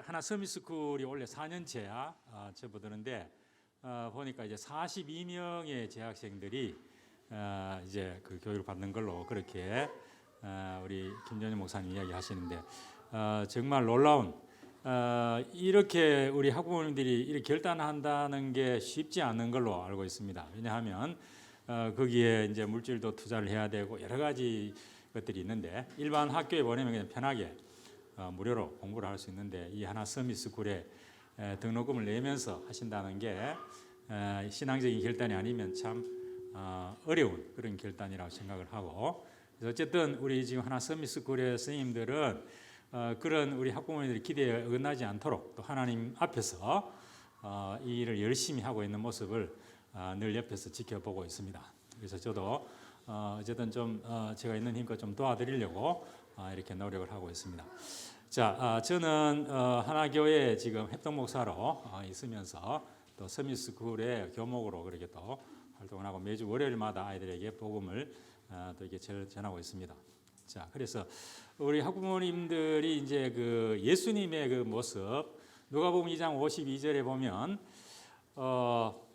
하나 서밋스쿨이 원래 4년째야 접어드는데 보니까 이제 42명의 재학생들이 이제 그 교육을 받는 걸로 그렇게 우리 김전현 목사님 이야기하시는데 정말 놀라운 이렇게 우리 학부모님들이 이렇게 결단한다는 게 쉽지 않은 걸로 알고 있습니다. 왜냐하면 거기에 이제 물질도 투자를 해야 되고 여러 가지 것들이 있는데 일반 학교에 보내면 그냥 편하게 무료로 공부를 할 수 있는데 이 하나 서밋스쿨에 등록금을 내면서 하신다는 게 신앙적인 결단이 아니면 참 어려운 그런 결단이라고 생각을 하고, 그래서 어쨌든 우리 지금 하나 서밋스쿨의 선생님들은 그런 우리 학부모님들의 기대에 어긋나지 않도록 또 하나님 앞에서 이 일을 열심히 하고 있는 모습을 늘 옆에서 지켜보고 있습니다. 그래서 저도 어쨌든 좀 제가 있는 힘껏 좀 도와드리려고 이렇게 노력을 하고 있습니다. 자, 저는 하나교회 지금 협동목사로 있으면서 또 서밋스쿨의 교목으로 그렇게 또 활동을 하고 매주 월요일마다 아이들에게 복음을 또 이렇게 전하고 있습니다. 자, 그래서 우리 학부모님들이 이제 그 예수님의 그 모습, 누가복음 2장 52절에 보면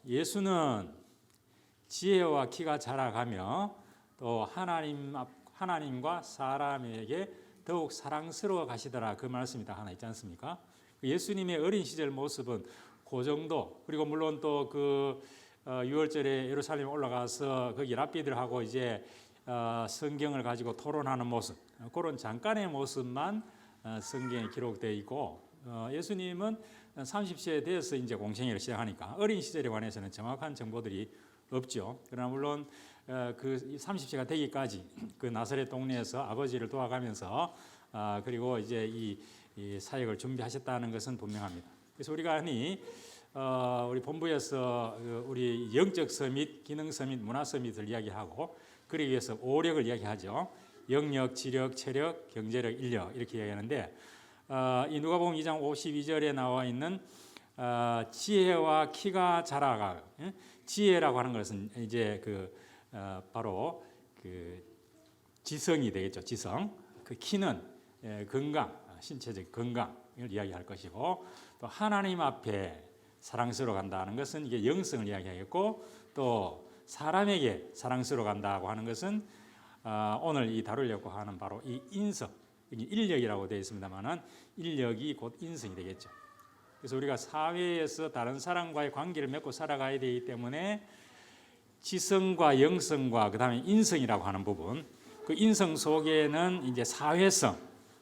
예수는 지혜와 키가 자라가며 또 하나님과 사람에게 더욱 사랑스러워 가시더라, 그 말씀이 다 하나 있지 않습니까? 예수님의 어린 시절 모습은 그 정도. 그리고 물론 또 그 6월절에 예루살렘에 올라가서 거기 랍비들하고 이제 성경을 가지고 토론하는 모습, 그런 잠깐의 모습만 성경에 기록되어 있고, 예수님은 30세에 돼서 이제 공생애를 시작하니까 어린 시절에 관해서는 정확한 정보들이 없죠. 그러나 물론 그 30세가 되기까지 그 나사렛 동네에서 아버지를 도와가면서 그리고 이제 이 사역을 준비하셨다는 것은 분명합니다. 그래서 우리가 우리 본부에서 우리 영적 서밋, 기능 서밋, 문화 서밋을 이야기하고 그러기 위해서 5력을 이야기하죠. 영력, 지력, 체력, 경제력, 인력 이렇게 이야기하는데 이 누가복음 2장 52절에 나와 있는 지혜와 키가 자라가, 지혜라고 하는 것은 이제 바로 그 지성이 되겠죠. 지성. 그 키는 건강, 신체적 건강을 이야기할 것이고, 또 하나님 앞에 사랑스러워 간다는 것은 이게 영성을 이야기하겠고, 또 사람에게 사랑스러워 간다고 하는 것은 오늘 이 다루려고 하는 바로 이 인성, 여기 인력이라고 되어 있습니다만은 인력이 곧 인성이 되겠죠. 그래서 우리가 사회에서 다른 사람과의 관계를 맺고 살아가야 되기 때문에 지성과 영성과 그다음에 인성이라고 하는 부분, 그 인성 속에는 이제 사회성,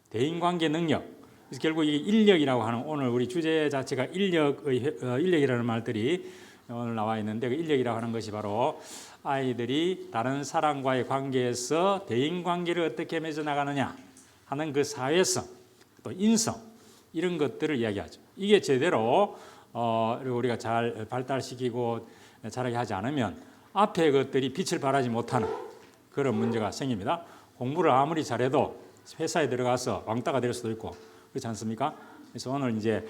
대인관계 능력, 그래서 결국 이 인력이라고 하는 오늘 우리 주제 자체가 인력이라는 말들이 오늘 나와 있는데, 그 인력이라고 하는 것이 바로 아이들이 다른 사람과의 관계에서 대인관계를 어떻게 맺어 나가느냐 하는 그 사회성, 또 인성, 이런 것들을 이야기하죠. 이게 제대로 우리가 잘 발달시키고 자라게 하지 않으면 앞에 것들이 빛을 발하지 못하는 그런 문제가 생깁니다. 공부를 아무리 잘해도 회사에 들어가서 왕따가 될 수도 있고 그렇지 않습니까? 그래서 오늘 이제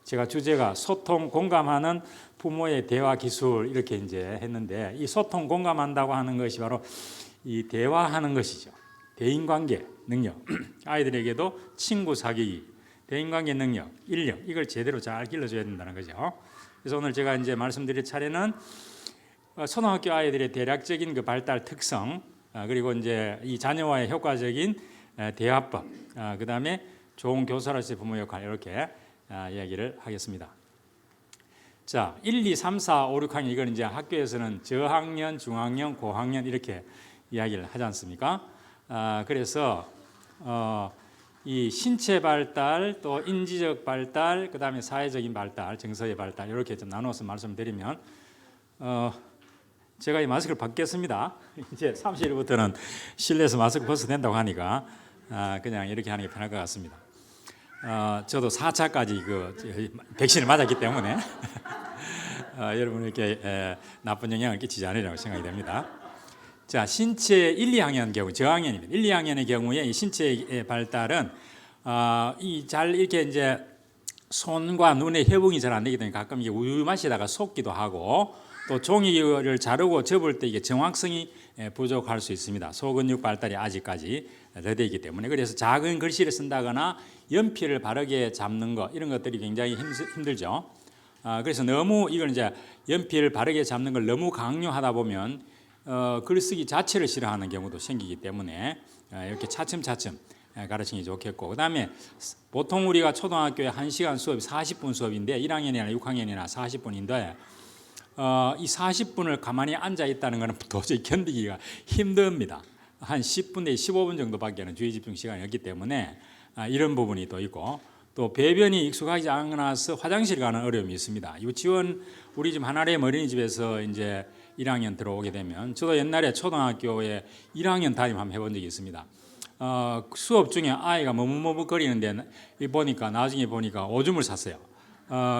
제가 주제가 소통, 공감하는 부모의 대화 기술 이렇게 이제 했는데, 이 소통, 공감한다고 하는 것이 바로 이 대화하는 것이죠. 대인관계 능력, 아이들에게도 친구 사귀기, 대인관계 능력, 인력, 이걸 제대로 잘 길러줘야 된다는 거죠. 그래서 오늘 제가 이제 말씀드릴 차례는 초등학교 아이들의 대략적인 그 발달 특성, 그리고 이제 이 자녀와의 효과적인 대화법, 그 다음에 좋은 교사로서의 부모 역할, 이렇게 이야기를 하겠습니다. 자, 1, 2, 3, 4, 5, 6학년, 이건 이제 학교에서는 저학년, 중학년, 고학년 이렇게 이야기를 하지 않습니까? 그래서 이 신체 발달, 또 인지적 발달, 그 다음에 사회적인 발달, 정서의 발달, 이렇게 좀 나눠서 말씀드리면, 제가 이 마스크를 벗겠습니다. 이제 30일부터는 실내에서 마스크 벗어도 된다고 하니까 그냥 이렇게 하는 게 편할 것 같습니다. 저도 4차까지 그 백신을 맞았기 때문에 여러분에게 나쁜 영향을 끼치지 않으리라고 생각이 됩니다. 자, 신체 1, 2학년 경우, 저학년입니다. 1, 2학년의 경우에 이 신체의 발달은 잘 이렇게 이제 손과 눈의 협응이 잘 안 되기 때문에 가끔 이게 우유 마시다가 속기도 하고, 또 종이를 자르고 접을 때 이게 정확성이 부족할 수 있습니다. 소근육 발달이 아직까지 더뎌 있기 때문에. 그래서 작은 글씨를 쓴다거나 연필을 바르게 잡는 것 이런 것들이 굉장히 힘들죠. 그래서 너무 이걸 이제 연필을 바르게 잡는 걸 너무 강요하다 보면 글쓰기 자체를 싫어하는 경우도 생기기 때문에 이렇게 차츰차츰 가르치는 게 좋겠고, 그다음에 보통 우리가 초등학교에 1시간 수업이 40분 수업인데 1학년이나 6학년이나 40분인데 이 40분을 가만히 앉아 있다는 것은 도저히 견디기가 힘듭니다. 한 10분 내지 15분 정도밖에는 주의 집중 시간이 없기 때문에 이런 부분이 또 있고, 또 배변이 익숙하지 않아서 화장실 가는 어려움이 있습니다. 유치원 우리 집 하나의 어린이집에서 이제 1학년 들어오게 되면, 저도 옛날에 초등학교에 1학년 담임 한번 해본 적이 있습니다. 수업 중에 아이가 머뭇머뭇거리는데 나중에 보니까 오줌을 쌌어요.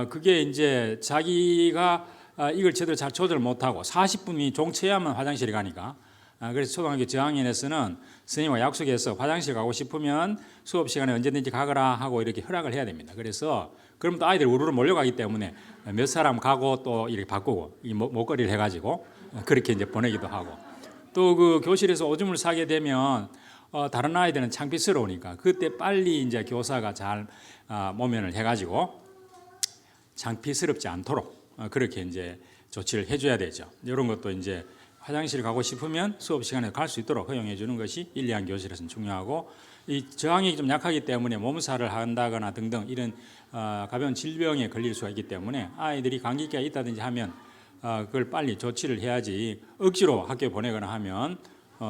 그게 이제 자기가 이걸 제대로 잘 조절 못하고 40분이 종쳐야만 화장실에 가니까, 그래서 초등학교 저학년에서는 선생님과 약속해서 화장실 가고 싶으면 수업 시간에 언제든지 가거라 하고 이렇게 허락을 해야 됩니다. 그래서 그럼 또 아이들이 우르르 몰려가기 때문에 몇 사람 가고 또 이렇게 바꾸고 이 목걸이를 해가지고 그렇게 이제 보내기도 하고, 또 그 교실에서 오줌을 싸게 되면 다른 아이들은 창피스러우니까 그때 빨리 이제 교사가 잘 모면을 해가지고 창피스럽지 않도록 그렇게 이제 조치를 해줘야 되죠. 이런 것도 이제 화장실 가고 싶으면 수업 시간에 갈 수 있도록 허용해 주는 것이 1, 2학년 교실에서는 중요하고, 이 저항력이 좀 약하기 때문에 몸살을 한다거나 등등 이런 가벼운 질병에 걸릴 수가 있기 때문에 아이들이 감기가 있다든지 하면 그걸 빨리 조치를 해야지, 억지로 학교에 보내거나 하면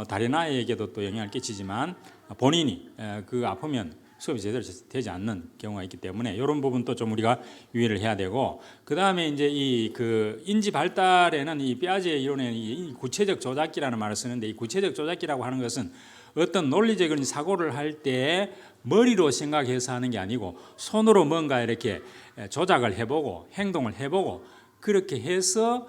다른 아이에게도 또 영향을 끼치지만 본인이 그 아프면 수업이 제대로 되지 않는 경우가 있기 때문에 이런 부분도 좀 우리가 유의를 해야 되고, 그 다음에 이제 이 그 인지 발달에는 이 피아제 이론에 이 구체적 조작기라는 말을 쓰는데, 이 구체적 조작기라고 하는 것은 어떤 논리적인 사고를 할 때 머리로 생각해서 하는 게 아니고 손으로 뭔가 이렇게 조작을 해보고 행동을 해보고 그렇게 해서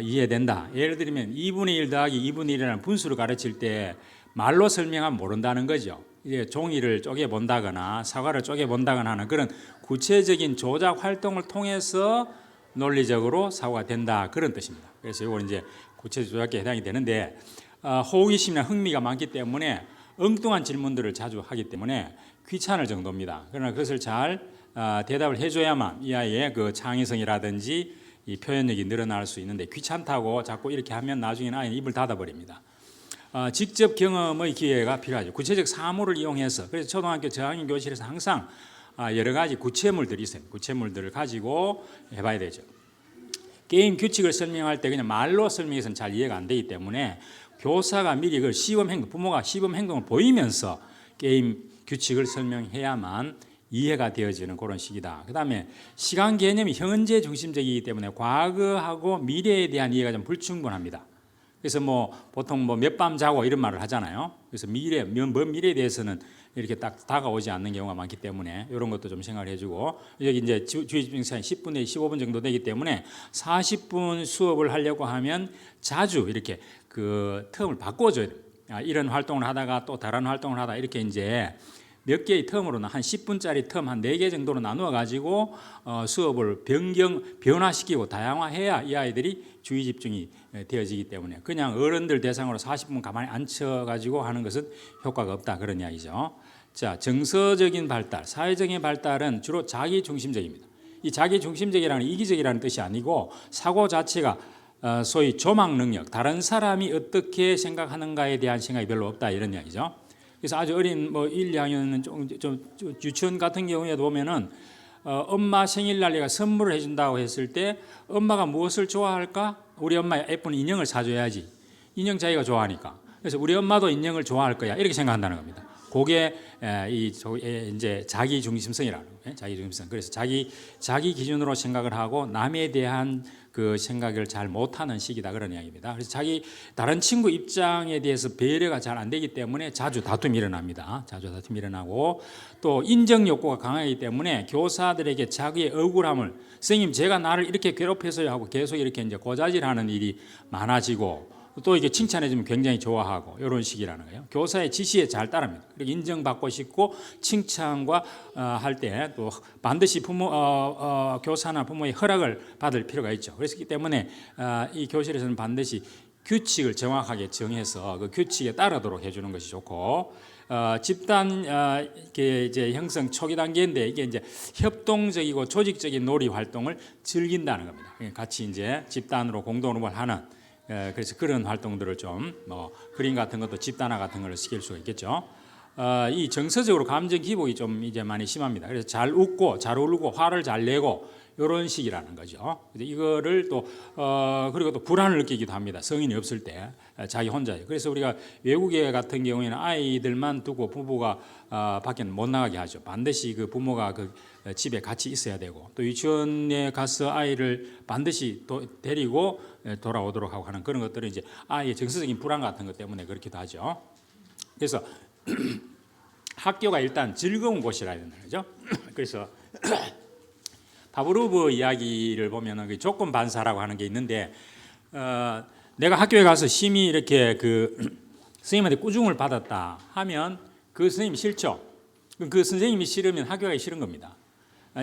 이해된다. 예를 들면 2분의 1 더하기 2분의 1이라는 분수를 가르칠 때 말로 설명하면 모른다는 거죠. 이제 종이를 쪼개 본다거나 사과를 쪼개 본다거나 하는 그런 구체적인 조작 활동을 통해서 논리적으로 사고가 된다, 그런 뜻입니다. 그래서 이건 이제 구체적 조작에 해당이 되는데, 호기심이나 흥미가 많기 때문에 엉뚱한 질문들을 자주 하기 때문에 귀찮을 정도입니다. 그러나 그것을 잘 대답을 해줘야만 이 아이의 그 창의성이라든지 이 표현력이 늘어날 수 있는데, 귀찮다고 자꾸 이렇게 하면 나중에는 아이는 입을 닫아버립니다. 직접 경험의 기회가 필요하죠. 구체적 사물을 이용해서. 그래서 초등학교 저학년 교실에서 항상 여러 가지 구체물들이 있어요. 구체물들을 가지고 해봐야 되죠. 게임 규칙을 설명할 때 그냥 말로 설명해서는 잘 이해가 안 되기 때문에 교사가 미리 그 시범 행동, 부모가 시범 행동을 보이면서 게임 규칙을 설명해야만 이해가 되어지는 그런 시기다. 그 다음에 시간 개념이 현재 중심적이기 때문에 과거하고 미래에 대한 이해가 좀 불충분합니다. 그래서 뭐 보통 뭐 몇 밤 자고 이런 말을 하잖아요. 그래서 먼 미래에 대해서는 이렇게 딱 다가오지 않는 경우가 많기 때문에 이런 것도 좀 생각을 해주고, 여기 이제 주의 집중 시간이 10분 내지 15분 정도 되기 때문에 40분 수업을 하려고 하면 자주 이렇게 그 텀을 바꿔줘야 돼요. 이런 활동을 하다가 또 다른 활동을 하다 이렇게 이제 몇 개의 텀으로는 한 10분짜리 텀 한 4개 정도로 나누어 가지고 수업을 변화시키고 다양화해야 이 아이들이 주의 집중이 되어지기 때문에 그냥 어른들 대상으로 40분 가만히 앉혀 가지고 하는 것은 효과가 없다, 그런 이야기죠. 자, 정서적인 발달, 사회적인 발달은 주로 자기 중심적입니다. 이 자기 중심적이라는 이기적이라는 뜻이 아니고 사고 자체가 소위 조망 능력, 다른 사람이 어떻게 생각하는가에 대한 생각이 별로 없다, 이런 이야기죠. 그래서 아주 어린 뭐 1, 2학년은 좀 유치원 같은 경우에도 보면은 엄마 생일날 내가 선물을 해준다고 했을 때 엄마가 무엇을 좋아할까? 우리 엄마 예쁜 인형을 사줘야지. 인형 자기가 좋아하니까. 그래서 우리 엄마도 인형을 좋아할 거야, 이렇게 생각한다는 겁니다. 그게 이제 자기 중심성이라는 거예요. 자기 중심성. 그래서 자기 기준으로 생각을 하고 남에 대한 그 생각을 잘 못하는 시기다, 그런 이야기입니다. 그래서 다른 친구 입장에 대해서 배려가 잘 안 되기 때문에 자주 다툼이 일어납니다. 자주 다툼이 일어나고, 또 인정 욕구가 강하기 때문에 교사들에게 자기의 억울함을, 선생님 제가 나를 이렇게 괴롭혀서요 하고 계속 이렇게 이제 고자질하는 일이 많아지고, 또 이게 칭찬해주면 굉장히 좋아하고 이런 식이라는 거예요. 교사의 지시에 잘 따릅니다. 그리고 인정받고 싶고 칭찬과 할 때 또 반드시 교사나 부모의 허락을 받을 필요가 있죠. 그렇기 때문에 이 교실에서는 반드시 규칙을 정확하게 정해서 그 규칙에 따르도록 해주는 것이 좋고, 집단 이제 형성 초기 단계인데 이게 이제 협동적이고 조직적인 놀이 활동을 즐긴다는 겁니다. 같이 이제 집단으로 공동으로 하는, 그래서 그런 활동들을 좀 그림 같은 것도 집단화 같은 걸 시킬 수가 있겠죠. 이 정서적으로 감정 기복이 좀 이제 많이 심합니다. 그래서 잘 웃고 잘 울고 화를 잘 내고 이런 식이라는 거죠. 이거를 또 그리고 또 불안을 느끼기도 합니다. 성인이 없을 때 자기 혼자요. 그래서 우리가 외국에 같은 경우에는 아이들만 두고 부부가 밖에는 못 나가게 하죠. 반드시 그 부모가 그 집에 같이 있어야 되고, 또 유치원에 가서 아이를 반드시 데리고 돌아오도록 하고 하는 그런 것들은 이제 아이의 정서적인 불안 같은 것 때문에 그렇기도 하죠. 그래서 학교가 일단 즐거운 곳이라 해야 되는 거죠. 그래서 파브로브 이야기를 보면은 그 조건 반사라고 하는 게 있는데, 내가 학교에 가서 심히 이렇게 그 선생님한테 꾸중을 받았다 하면 그 선생님이 싫죠. 그 선생님이 싫으면 학교가 싫은 겁니다.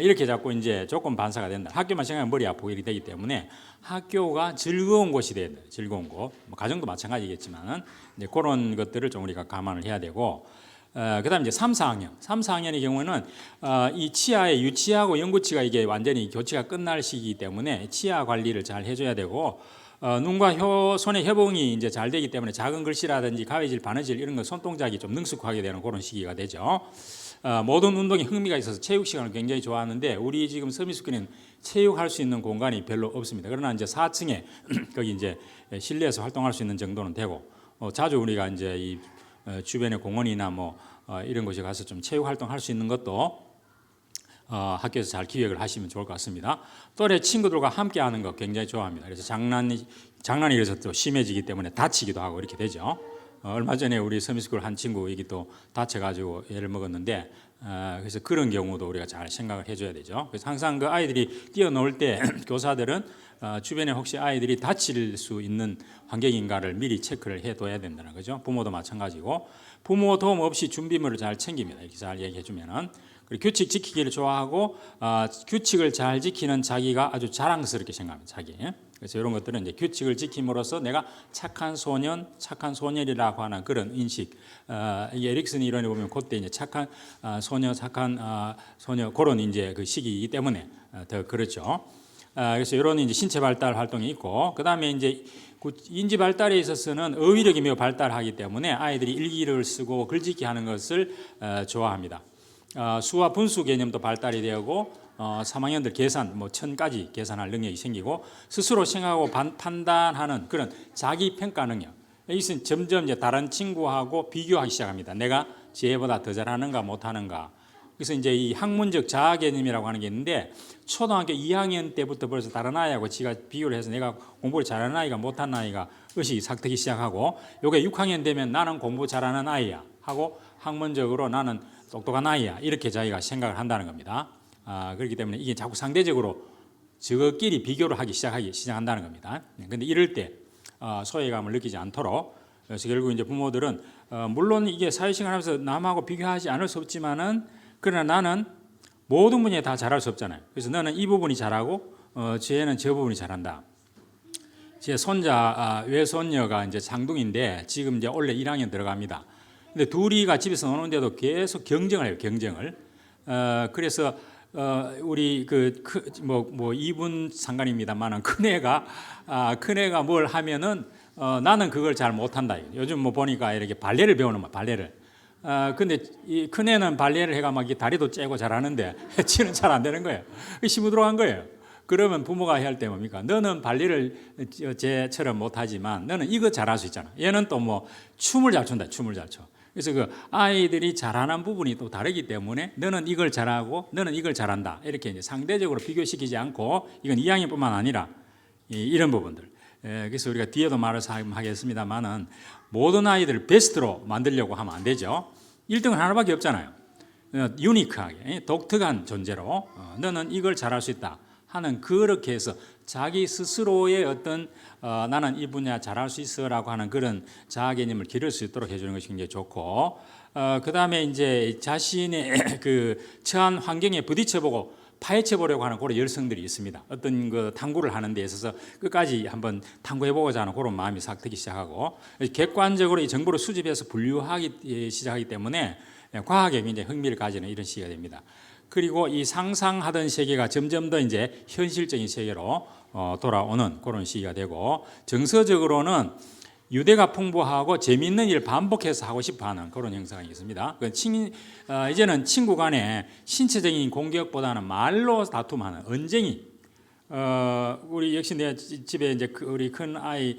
이렇게 자꾸 이제 조건 반사가 된다. 학교만 생각하면 머리 아프게 되기 때문에 학교가 즐거운 곳이 돼야 돼요. 즐거운 곳. 가정도 마찬가지겠지만은 이제 그런 것들을 좀 우리가 감안을 해야 되고, 그다음 이제 3, 4학년. 3, 4학년의 경우는 이 치아의 유치하고 영구치가 이게 완전히 교치가 끝날 시기이기 때문에 치아 관리를 잘 해줘야 되고, 눈과 손의 협응이 이제 잘 되기 때문에 작은 글씨라든지 가위질, 바느질 이런 거 손동작이 좀 능숙하게 되는 그런 시기가 되죠. 모든 운동에 흥미가 있어서 체육 시간을 굉장히 좋아하는데, 우리 지금 서미스쿨에는 체육할 수 있는 공간이 별로 없습니다. 그러나 이제 4층에 거기 이제 실내에서 활동할 수 있는 정도는 되고, 자주 우리가 이제 이 주변의 공원이나 이런 곳에 가서 좀 체육 활동할 수 있는 것도 학교에서 잘 기획을 하시면 좋을 것 같습니다. 또래 친구들과 함께 하는 거 굉장히 좋아합니다. 그래서 장난이 그래서 또 심해지기 때문에 다치기도 하고 이렇게 되죠. 얼마 전에 우리 서미스쿨 한 친구 이게 또 다쳐가지고 애를 먹었는데, 그래서 그런 경우도 우리가 잘 생각을 해줘야 되죠. 그래서 항상 그 아이들이 뛰어놀 때 교사들은 주변에 혹시 아이들이 다칠 수 있는 환경인가를 미리 체크를 해둬야 된다는 거죠. 부모도 마찬가지고, 부모 도움 없이 준비물을 잘 챙깁니다. 이렇게 잘 얘기해주면은. 그리고 규칙 지키기를 좋아하고, 규칙을 잘 지키는 자기가 아주 자랑스럽게 생각합니다. 자기. 그래서 이런 것들은 이제 규칙을 지킴으로써 내가 착한 소년, 착한 소년이라고 하는 그런 인식. 이 에릭슨 이론에 보면 그때 이제 착한 소녀, 착한 소녀 그런 이제 그 시기이기 때문에 더 그렇죠. 그래서 이런 이제 신체 발달 활동이 있고, 그 다음에 이제 인지 발달에 있어서는 어휘력이 매우 발달하기 때문에 아이들이 일기를 쓰고 글짓기 하는 것을 좋아합니다. 수와 분수 개념도 발달이 되고, 3학년들 계산 1000까지 계산할 능력이 생기고, 스스로 생각하고 판단하는 그런 자기 평가 능력. 이것은 점점 이제 다른 친구하고 비교하기 시작합니다. 내가 쟤보다 더 잘하는가 못하는가. 그래서 이제 이 학문적 자아 개념이라고 하는 게 있는데, 초등학교 2학년 때부터 벌써 다른 아이하고 지가 비교를 해서 내가 공부를 잘하는 아이가 못하는 아이가 의식이 삭트기 시작하고, 요게 6학년 되면 나는 공부 잘하는 아이야 하고, 학문적으로 나는 똑똑한 아이야 이렇게 자기가 생각을 한다는 겁니다. 그렇기 때문에 이게 자꾸 상대적으로 저끼리 비교를 하기 시작한다는 겁니다. 그런데 이럴 때 소외감을 느끼지 않도록, 그래서 결국 이제 부모들은 물론 이게 사회생활 하면서 남하고 비교하지 않을 수 없지만은, 그러나 나는 모든 분야에 다 잘할 수 없잖아요. 그래서 너는 이 부분이 잘하고 쟤는 저 부분이 잘한다. 제 손자 외손녀가 이제 장둥인데 지금 이제 원래 1학년 들어갑니다. 근데 둘이가 집에서 노는데도 계속 경쟁을 해요. 경쟁을. 그래서 우리 뭐 2분 상관입니다만은 큰애가 뭘 하면은 나는 그걸 잘 못한다. 요즘 뭐 보니까 이렇게 발레를 배우는 거야. 발레를. 근데 이 큰애는 발레를 해가 막 다리도 째고 잘하는데 지는 잘 안 되는 거예요. 힘이 들어간 거예요. 그러면 부모가 해야 할 때 뭡니까? 너는 발레를 쟤처럼 못하지만 너는 이거 잘할 수 있잖아. 얘는 또 뭐 춤을 잘 춘다. 춤을 잘 춰. 그래서 그 아이들이 잘하는 부분이 또 다르기 때문에 너는 이걸 잘하고 너는 이걸 잘한다. 이렇게 이제 상대적으로 비교시키지 않고, 이건 2학년뿐만 아니라 이런 부분들. 그래서 우리가 뒤에도 말을 하겠습니다만은, 모든 아이들을 베스트로 만들려고 하면 안 되죠. 1등은 하나밖에 없잖아요. 유니크하게 독특한 존재로 너는 이걸 잘할 수 있다 하는, 그렇게 해서 자기 스스로의 어떤 나는 이 분야 잘할 수 있어라고 하는 그런 자아 개념을 기를 수 있도록 해주는 것이 굉장히 좋고, 그 다음에 이제 자신의 그 처한 환경에 부딪혀보고 파헤쳐보려고 하는 그런 열성들이 있습니다. 어떤 그 탐구를 하는 데 있어서 끝까지 한번 탐구해보고자 하는 그런 마음이 싹 트기 시작하고, 객관적으로 이 정보를 수집해서 분류하기 시작하기 때문에 과학에 굉장히 흥미를 가지는 이런 시기가 됩니다. 그리고 이 상상하던 세계가 점점 더 이제 현실적인 세계로 돌아오는 그런 시기가 되고, 정서적으로는 유대가 풍부하고 재미있는 일을 반복해서 하고 싶어하는 그런 형상이 있습니다. 이제는 친구 간에 신체적인 공격보다는 말로 다툼하는 언쟁이, 우리 역시 내 집에 이제 우리 큰 아이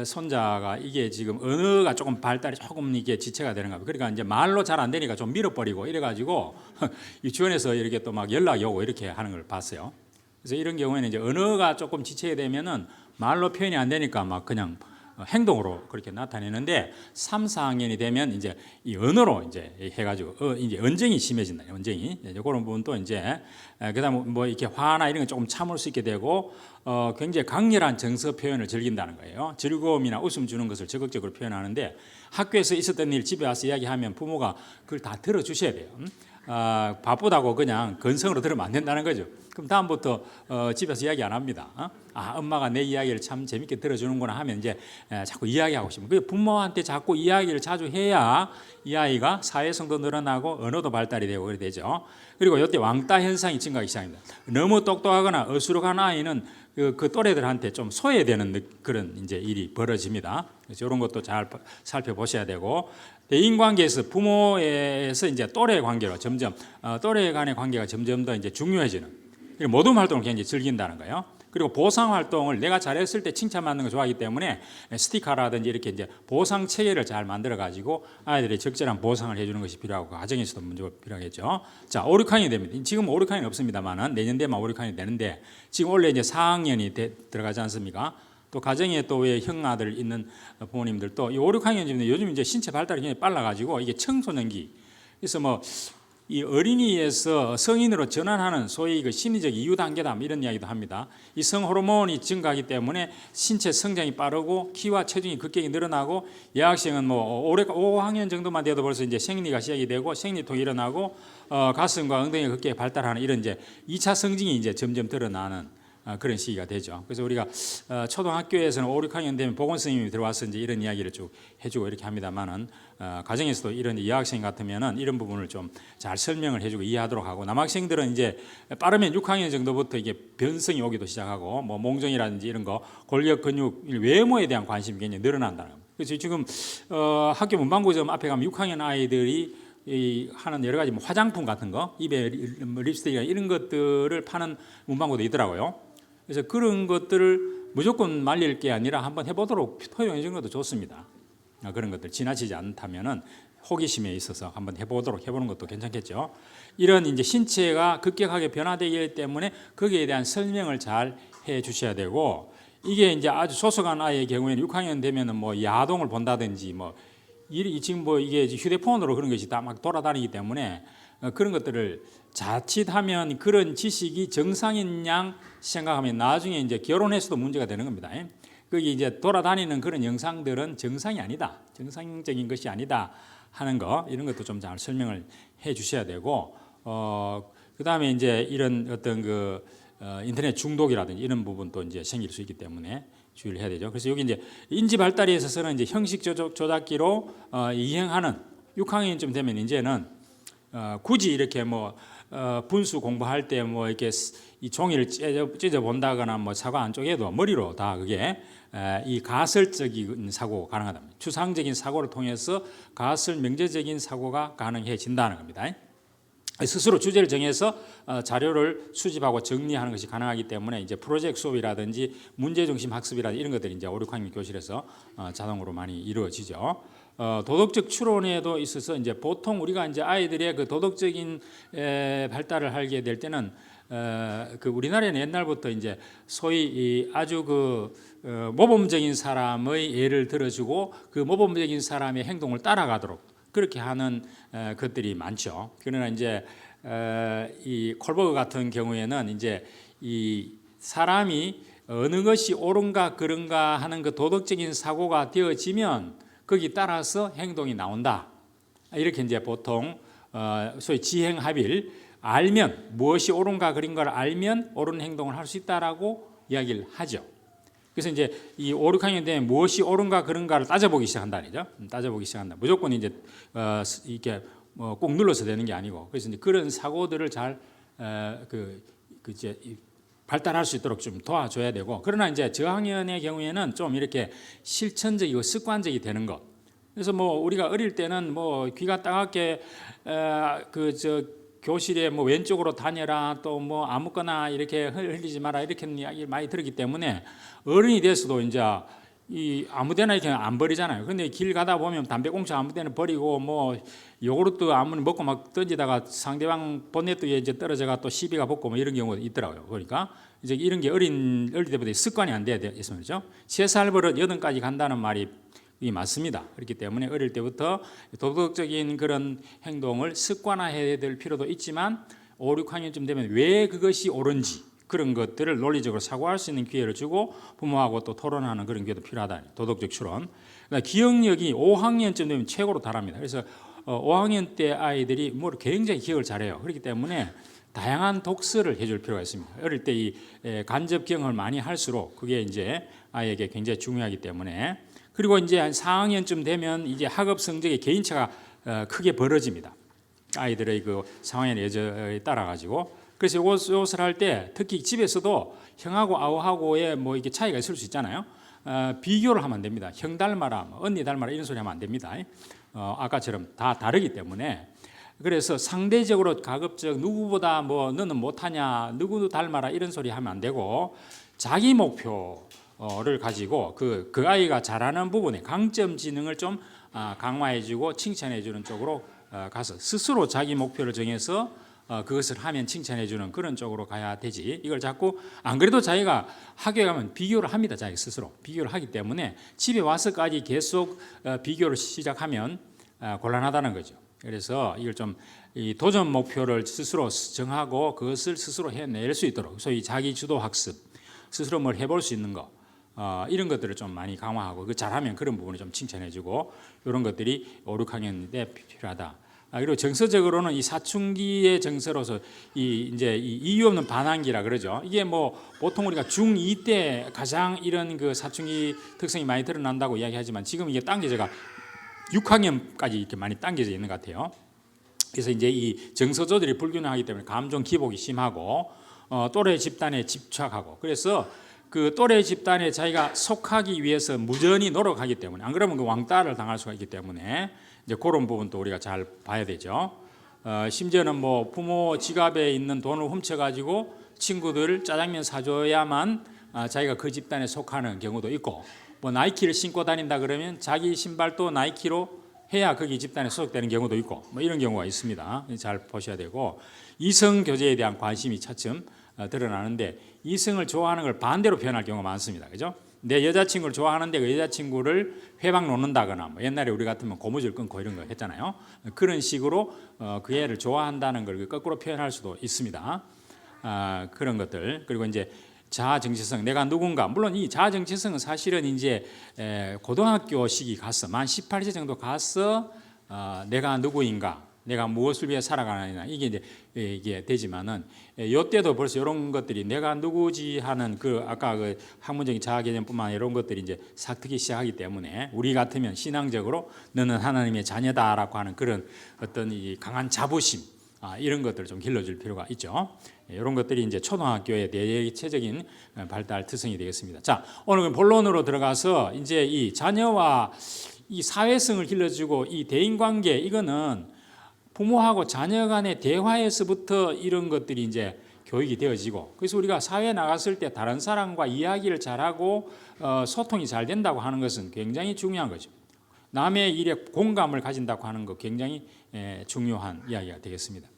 손자가 이게 지금 언어가 조금 발달이 조금 이게 지체가 되는가 봐요. 그러니까 이제 말로 잘 안 되니까 좀 밀어버리고 이래가지고 유치원에서 이렇게 또 막 연락이 오고 이렇게 하는 걸 봤어요. 그래서 이런 경우에는 이제 언어가 조금 지체가 되면은 말로 표현이 안 되니까 막 그냥 행동으로 그렇게 나타내는데, 3, 4학년이 되면 이제 이 언어로 이제 해가지고 이제 언쟁이 심해진다. 언쟁이 그런 부분도 이제 그다음 뭐 이렇게 화나 이런 거 조금 참을 수 있게 되고, 굉장히 강렬한 정서 표현을 즐긴다는 거예요. 즐거움이나 웃음 주는 것을 적극적으로 표현하는데, 학교에서 있었던 일 집에 와서 이야기하면 부모가 그걸 다 들어주셔야 돼요. 바쁘다고 그냥 건성으로 들으면 안 된다는 거죠. 그럼 다음부터 집에서 이야기 안 합니다. 엄마가 내 이야기를 참 재밌게 들어주는구나 하면 이제 자꾸 이야기하고 싶으면, 그 부모한테 자꾸 이야기를 자주 해야 이 아이가 사회성도 늘어나고 언어도 발달이 되고 그래 되죠. 그리고 이때 왕따 현상이 증가하기 시작합니다. 너무 똑똑하거나 어수룩한 아이는 그 또래들한테 좀 소외되는 그런 이제 일이 벌어집니다. 그래서 이런 것도 잘 살펴보셔야 되고, 대인 관계에서 부모에서 이제 또래 관계로 점점 또래 간의 관계가 점점 더 이제 중요해지는, 모든 활동을 굉장히 즐긴다는 거예요. 그리고 보상 활동을 내가 잘했을 때 칭찬받는 거 좋아하기 때문에 스티커라든지 이렇게 이제 보상 체계를 잘 만들어 가지고 아이들이 적절한 보상을 해주는 것이 필요하고, 가정에서도 문제가 필요하겠죠. 자, 5, 6학년이 됩니다. 지금 5, 6학년이 없습니다만은 내년 되면 5, 6학년이 되는데, 지금 원래 이제 4학년이 들어가지 않습니까? 또 가정에 또 왜 형아들 있는 부모님들도 이 5, 6학년이면 요즘 이제 신체 발달이 굉장히 빨라가지고 이게 청소년기. 그래서 뭐 이 어린이에서 성인으로 전환하는 소위 그 심리적 이유 단계다 이런 이야기도 합니다. 이 성호르몬이 증가하기 때문에 신체 성장이 빠르고 키와 체중이 급격히 늘어나고, 여학생은 뭐 5학년 정도만 돼도 벌써 이제 생리가 시작이 되고 생리통이 일어나고 가슴과 엉덩이가 급격히 발달하는 이런 이제 2차 성징이 이제 점점 드러나는 그런 시기가 되죠. 그래서 우리가 초등학교에서는 5, 6학년 되면 보건 선생님이 들어와서 이제 이런 이야기를 쭉 해주고 이렇게 합니다만은, 가정에서도 이런 여학생 같으면은 이런 부분을 좀 잘 설명을 해주고 이해하도록 하고, 남학생들은 이제 빠르면 6학년 정도부터 이게 변성이 오기도 시작하고, 뭐 몽정이라든지 이런 거 골격 근육 외모에 대한 관심이 굉장히 늘어난다는 겁니다. 그래서 지금 학교 문방구점 앞에 가면 6학년 아이들이 하는 여러 가지 뭐 화장품 같은 거, 입에 립스틱이나 이런 것들을 파는 문방구도 있더라고요. 그래서 그런 것들을 무조건 말릴 게 아니라 한번 해보도록 토용해 주는 것도 좋습니다. 그런 것들 지나치지 않다면은 호기심에 있어서 한번 해보는 것도 괜찮겠죠. 이런 이제 신체가 급격하게 변화되기 때문에 거기에 대한 설명을 잘 해 주셔야 되고, 이게 이제 아주 소소한 아이의 경우에는 6학년 되면은 뭐 야동을 본다든지 뭐 지금 뭐 이게 휴대폰으로 그런 것이 다 막 돌아다니기 때문에 그런 것들을 자칫하면 그런 지식이 정상인 양 생각하면 나중에 이제 결혼해서도 문제가 되는 겁니다. 거기 이제 돌아다니는 그런 영상들은 정상이 아니다, 정상적인 것이 아니다 하는 거, 이런 것도 좀 잘 설명을 해 주셔야 되고, 그 다음에 이제 이런 어떤 인터넷 중독이라든지 이런 부분도 이제 생길 수 있기 때문에 주의를 해야 되죠. 그래서 여기 이제 인지 발달에 있어서는 이제 형식 조작기로 이행하는 6학년쯤 되면 이제는 굳이 이렇게 뭐 분수 공부할 때 뭐 이렇게 이 종이를 찢어 본다거나 뭐 사과 안 쪼개도 머리로 다 그게 이 가설적인 사고 가능하다. 추상적인 사고를 통해서 가설 명제적인 사고가 가능해진다는 겁니다. 스스로 주제를 정해서 자료를 수집하고 정리하는 것이 가능하기 때문에 이제 프로젝트 수업이라든지 문제 중심 학습이라든지 이런 것들이 이제 5, 6학년 교실에서 자동으로 많이 이루어지죠. 도덕적 추론에도 있어서 이제 보통 우리가 이제 아이들의 그 도덕적인 발달을 하게 될 때는 그 우리나라에는 옛날부터 이제 소위 아주 모범적인 사람의 예를 들어주고 그 모범적인 사람의 행동을 따라가도록 그렇게 하는 것들이 많죠. 그러나 이제 이 콜버그 같은 경우에는 이제 이 사람이 어느 것이 옳은가 그른가 하는 그 도덕적인 사고가 되어지면 거기 따라서 행동이 나온다. 이렇게 이제 보통 소위 지행합일, 알면 무엇이 옳은가 그린 걸 알면 옳은 행동을 할 수 있다라고 이야기를 하죠. 그래서 이제 이 5, 6학년 되면 무엇이 옳은가 그른가를 따져보기 시작한다, 아니죠? 따져보기 시작한다. 무조건 이제 이렇게 꼭 눌러서 되는 게 아니고, 그래서 이제 그런 사고들을 잘 이제 발달할 수 있도록 좀 도와줘야 되고, 그러나 이제 저학년의 경우에는 좀 이렇게 실천적이고 습관적이 되는 것. 그래서 뭐 우리가 어릴 때는 뭐 귀가 따갑게 교실에 뭐 왼쪽으로 다녀라, 또 뭐 아무거나 이렇게 흘리지 마라, 이렇게 이야기를 많이 들었기 때문에 어른이 돼서도 이제 이 아무데나 이렇게 안 버리잖아요. 근데 길 가다 보면 담배꽁초 아무데나 버리고 뭐 요구르트 아무리 먹고 막 던지다가 상대방 본네트 위에 이제 떨어져가 또 시비가 붙고 뭐 이런 경우가 있더라고요. 그러니까 이제 이런 게 어릴 때부터 습관이 안 돼야 돼서 말이죠. 3살 버릇 8까지 간다는 말이 맞습니다. 그렇기 때문에 어릴 때부터 도덕적인 그런 행동을 습관화해야 될 필요도 있지만 5, 6학년쯤 되면 왜 그것이 옳은지 그런 것들을 논리적으로 사고할 수 있는 기회를 주고 부모하고 또 토론하는 그런 기회도 필요하다. 도덕적 추론. 그러니까 기억력이 5학년쯤 되면 최고로 달합니다. 그래서 5학년 때 아이들이 뭐 굉장히 기억을 잘해요. 그렇기 때문에 다양한 독서를 해줄 필요가 있습니다. 어릴 때 이 간접 경험을 많이 할수록 그게 이제 아이에게 굉장히 중요하기 때문에. 그리고 이제 한 4학년쯤 되면 이제 학업 성적의 개인차가 크게 벌어집니다. 아이들의 그 상황의 여정에 따라 가지고. 그래서 이것을 할 때 특히 집에서도 형하고 아우하고의 뭐 이게 차이가 있을 수 있잖아요. 비교를 하면 안 됩니다. 형 닮아라, 언니 닮아라 이런 소리 하면 안 됩니다. 아까처럼 다 다르기 때문에. 그래서 상대적으로 가급적 누구보다 뭐 너는 못하냐, 누구 닮아라 이런 소리 하면 안 되고 자기 목표를 가지고 그 아이가 잘하는 부분에 강점 지능을 좀 강화해주고 칭찬해주는 쪽으로 가서 스스로 자기 목표를 정해서 그것을 하면 칭찬해주는 그런 쪽으로 가야 되지. 이걸 자꾸 안 그래도 자기가 학교에 가면 비교를 합니다. 자기 스스로 비교를 하기 때문에 집에 와서까지 계속 비교를 시작하면 곤란하다는 거죠. 그래서 이걸 좀 이 도전 목표를 스스로 정하고 그것을 스스로 해낼 수 있도록 소위 자기 주도 학습, 스스로 뭘 해볼 수 있는 거 이런 것들을 좀 많이 강화하고 그 잘하면 그런 부분을 좀 칭찬해주고 이런 것들이 5, 6학년 때 필요하다. 그리고 정서적으로는 이 사춘기의 정서로서 이제 이유 없는 반항기라 그러죠. 이게 뭐 보통 우리가 중2 때 가장 이런 그 사춘기 특성이 많이 드러난다고 이야기하지만 지금 이게 당겨져가 6학년까지 이렇게 많이 당겨져 있는 것 같아요. 그래서 이제 이 정서 조절이 불균형하기 때문에 감정 기복이 심하고 또래 집단에 집착하고 그래서 그 또래 집단에 자기가 속하기 위해서 무전히 노력하기 때문에 안 그러면 그 왕따를 당할 수가 있기 때문에 이제 그런 부분도 우리가 잘 봐야 되죠. 심지어는 뭐 부모 지갑에 있는 돈을 훔쳐가지고 친구들 짜장면 사줘야만 자기가 그 집단에 속하는 경우도 있고 뭐 나이키를 신고 다닌다 그러면 자기 신발도 나이키로 해야 거기 집단에 소속되는 경우도 있고 뭐 이런 경우가 있습니다. 잘 보셔야 되고 이성 교제에 대한 관심이 차츰 드러나는데 이성을 좋아하는 걸 반대로 표현할 경우가 많습니다. 그죠? 내 여자친구를 좋아하는데 그 여자친구를 회방 놓는다거나 뭐 옛날에 우리 같으면 고무줄 끊고 이런 거 했잖아요. 그런 식으로 그 애를 좋아한다는 걸 거꾸로 표현할 수도 있습니다. 그런 것들 그리고 이제 자아 정체성, 내가 누군가. 물론 이 자아 정체성은 사실은 이제 고등학교 시기 가서 만 18세 정도 가서 내가 누구인가, 내가 무엇을 위해 살아가느냐 이게 되지만은 이때도 벌써 이런 것들이 내가 누구지 하는 그 아까 그 학문적인 자아 개념뿐만 아니라 이런 것들이 이제 싹트기 시작하기 때문에 우리 같으면 신앙적으로 너는 하나님의 자녀다라고 하는 그런 어떤 이 강한 자부심 이런 것들을 좀 길러줄 필요가 있죠. 이런 것들이 이제 초등학교의 대체적인 발달 특성이 되겠습니다. 자, 오늘 본론으로 들어가서 이제 이 자녀와 이 사회성을 길러주고 이 대인관계 이거는 부모하고 자녀 간의 대화에서부터 이런 것들이 이제 교육이 되어지고 그래서 우리가 사회에 나갔을 때 다른 사람과 이야기를 잘하고 소통이 잘 된다고 하는 것은 굉장히 중요한 거죠. 남의 일에 공감을 가진다고 하는 거 굉장히 중요한 이야기가 되겠습니다.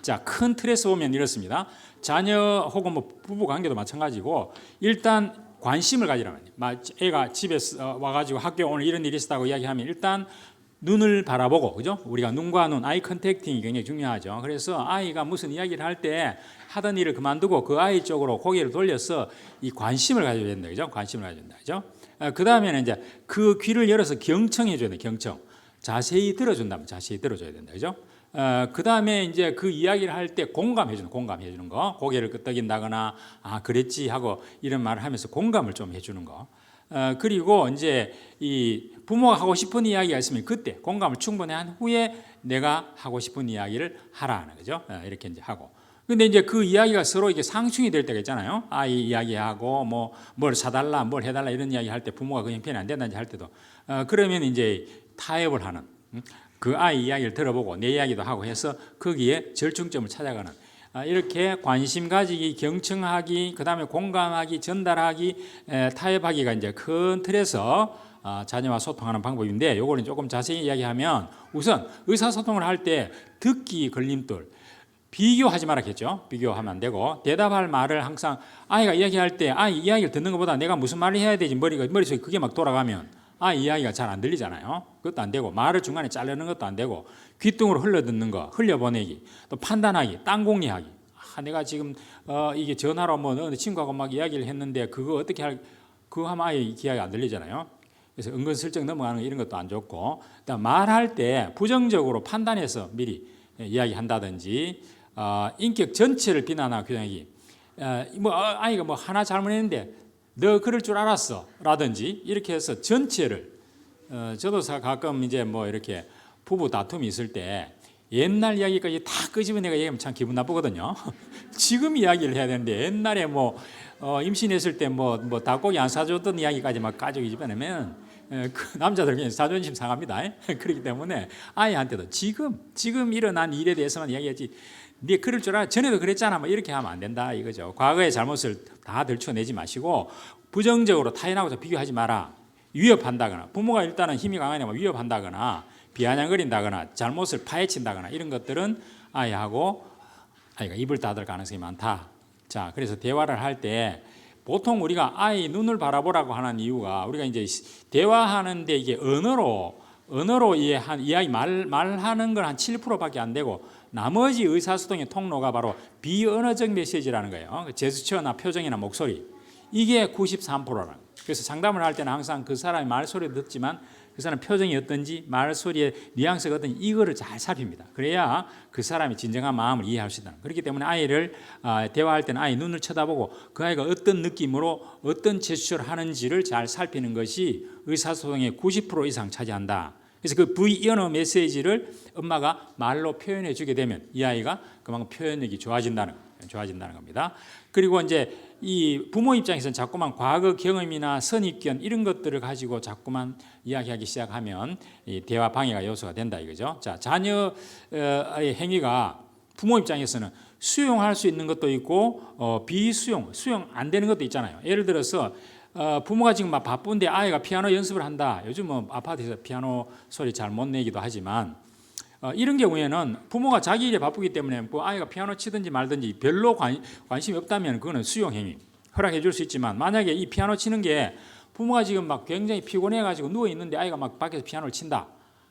자, 큰 틀에서 보면 이렇습니다. 자녀 혹은 뭐 부부 관계도 마찬가지고 일단 관심을 가지라는 거예요. 애가 집에 와가지고 학교에 오늘 이런 일이 있었다고 이야기하면 일단 눈을 바라보고, 그죠? 우리가 눈과 눈, 아이 컨택팅이 굉장히 중요하죠. 그래서 아이가 무슨 이야기를 할 때 하던 일을 그만두고 그 아이 쪽으로 고개를 돌려서 이 관심을 가져야 된다, 그죠? 관심을 가져야 된다, 그죠? 그 다음에는 이제 그 귀를 열어서 경청해 줘야 돼, 경청. 자세히 들어준다면 자세히 들어줘야 된다, 그죠? 그 다음에 이제 그 이야기를 할 때 공감해 주는 거. 고개를 끄덕인다거나, 아, 그랬지 하고 이런 말을 하면서 공감을 좀 해주는 거. 그리고 이제 이 부모가 하고 싶은 이야기가 있으면 그때 공감을 충분히 한 후에 내가 하고 싶은 이야기를 하라는 거죠. 이렇게 이제 하고. 근데 이제 그 이야기가 서로 이게 상충이 될 때가 있잖아요. 아이 이야기하고 뭐 뭘 사달라, 뭘 해달라 이런 이야기 할 때 부모가 그 형편이 안 된다는지 할 때도 그러면 이제 타협을 하는 그 아이 이야기를 들어보고 내 이야기도 하고 해서 거기에 절충점을 찾아가는 이렇게 관심 가지기, 경청하기, 그 다음에 공감하기, 전달하기, 타협하기가 이제 큰 틀에서 자녀와 소통하는 방법인데 요거는 조금 자세히 이야기하면 우선 의사소통을 할 때 듣기 걸림돌 비교하지 말았겠죠. 비교하면 안 되고 대답할 말을 항상 아이가 이야기할 때 아이 이야기를 듣는 것보다 내가 무슨 말을 해야 되지 머릿속에 그게 막 돌아가면 아이 이야기가 잘 안 들리잖아요. 그것도 안 되고 말을 중간에 자르는 것도 안 되고 귀뚱으로 흘려듣는 거, 흘려보내기, 또 판단하기, 땅공리하기. 내가 지금 이게 전화로 뭐 어느 친구하고 막 이야기를 했는데 그거 어떻게 그거 하면 아이 기억이 안 들리잖아요. 그래서 은근슬쩍 넘어가는 거 이런 것도 안 좋고 말할 때 부정적으로 판단해서 미리 이야기한다든지 인격 전체를 비난하고 규정하기. 아이가 뭐 하나 잘못했는데 너 그럴 줄 알았어 라든지 이렇게 해서 전체를 저도 가끔 이제 뭐 이렇게 부부 다툼이 있을 때 옛날 이야기까지 다 끄집어내가 얘기하면 참 기분 나쁘거든요. 지금 이야기를 해야 되는데 옛날에 뭐 임신했을 때 뭐 닭고기 안 사줬던 이야기까지 막 가지고 집어내면 그 남자들 그냥 자존심 상합니다. 그렇기 때문에 아이한테도 지금 일어난 일에 대해서만 이야기하지. 네 그럴 줄 알아. 전에도 그랬잖아. 뭐 이렇게 하면 안 된다 이거죠. 과거의 잘못을 다 들춰내지 마시고 부정적으로 타인하고 비교하지 마라. 위협한다거나 부모가 일단은 힘이 강하냐 위협한다거나 비아냥거린다거나 잘못을 파헤친다거나 이런 것들은 아이가 입을 닫을 가능성이 많다. 자, 그래서 대화를 할 때 보통 우리가 아이 눈을 바라보라고 하는 이유가 우리가 이제 대화하는데 이게 언어로 이야기 말하는 건 한 7%밖에 안 되고 나머지 의사소통의 통로가 바로 비언어적 메시지라는 거예요. 제스처나 표정이나 목소리 이게 93%라는 거예요. 그래서 상담을 할 때는 항상 그 사람의 말소리를 듣지만 그 사람 표정이 어떤지 말소리의 뉘앙스가 어떤지 이거를 잘 살핍니다. 그래야 그 사람의 진정한 마음을 이해할 수 있다. 그렇기 때문에 아이를 대화할 때는 아이 눈을 쳐다보고 그 아이가 어떤 느낌으로 어떤 제스처를 하는지를 잘 살피는 것이 의사소통의 90% 이상 차지한다. 그래서 그 비언어 메시지를 엄마가 말로 표현해 주게 되면 이 아이가 그만큼 표현력이 좋아진다는 겁니다. 그리고 이제 이 부모 입장에서는 자꾸만 과거 경험이나 선입견 이런 것들을 가지고 자꾸만 이야기하기 시작하면 이 대화 방해가 요소가 된다 이거죠. 자, 자녀의 행위가 부모 입장에서는 수용할 수 있는 것도 있고 수용 안 되는 것도 있잖아요. 예를 들어서 부모가 지금 막 바쁜데 아이가 피아노 연습을 한다. 요즘 뭐 아파트에서 피아노 소리 잘 못 내기도 하지만 이런 경우에는 부모가 자기 일에 바쁘기 때문에 뭐 아이가 피아노 치든지 말든지 별로 관심이 없다면 그거는 수용행위 허락해 줄 수 있지만 만약에 이 피아노 치는 게 부모가 지금 막 굉장히 피곤해 가지고 누워 있는데 아이가 막 밖에서 피아노를 친다.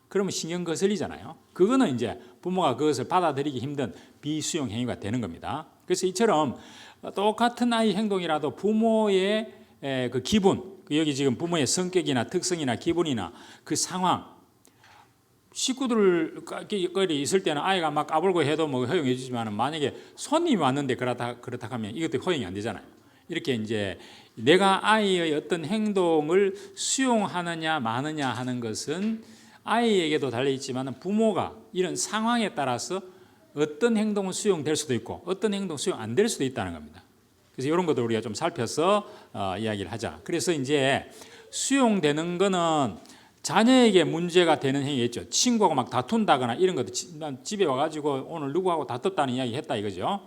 그러면 신경 거슬리잖아요. 그거는 이제 부모가 그것을 받아들이기 힘든 비수용 행위가 되는 겁니다. 그래서 이처럼 똑같은 아이 행동이라도 부모의 그 기분, 여기 지금 부모의 성격이나 특성이나 기분이나 그 상황 식구들끼리 있을 때는 아이가 막 까불고 해도 뭐 허용해 주지만 만약에 손님이 왔는데 그렇다 하면 이것도 허용이 안 되잖아요. 이렇게 이제 내가 아이의 어떤 행동을 수용하느냐 마느냐 하는 것은 아이에게도 달려 있지만 부모가 이런 상황에 따라서 어떤 행동은 수용될 수도 있고 어떤 행동은 수용 안 될 수도 있다는 겁니다. 그래서 이런 것들 우리가 좀 살펴서 이야기를 하자. 그래서 이제 수용되는 거는 자녀에게 문제가 되는 행위겠죠. 친구하고 막 다툰다거나 이런 것도 난 집에 와가지고 오늘 누구하고 다퉜다는 이야기 했다 이거죠.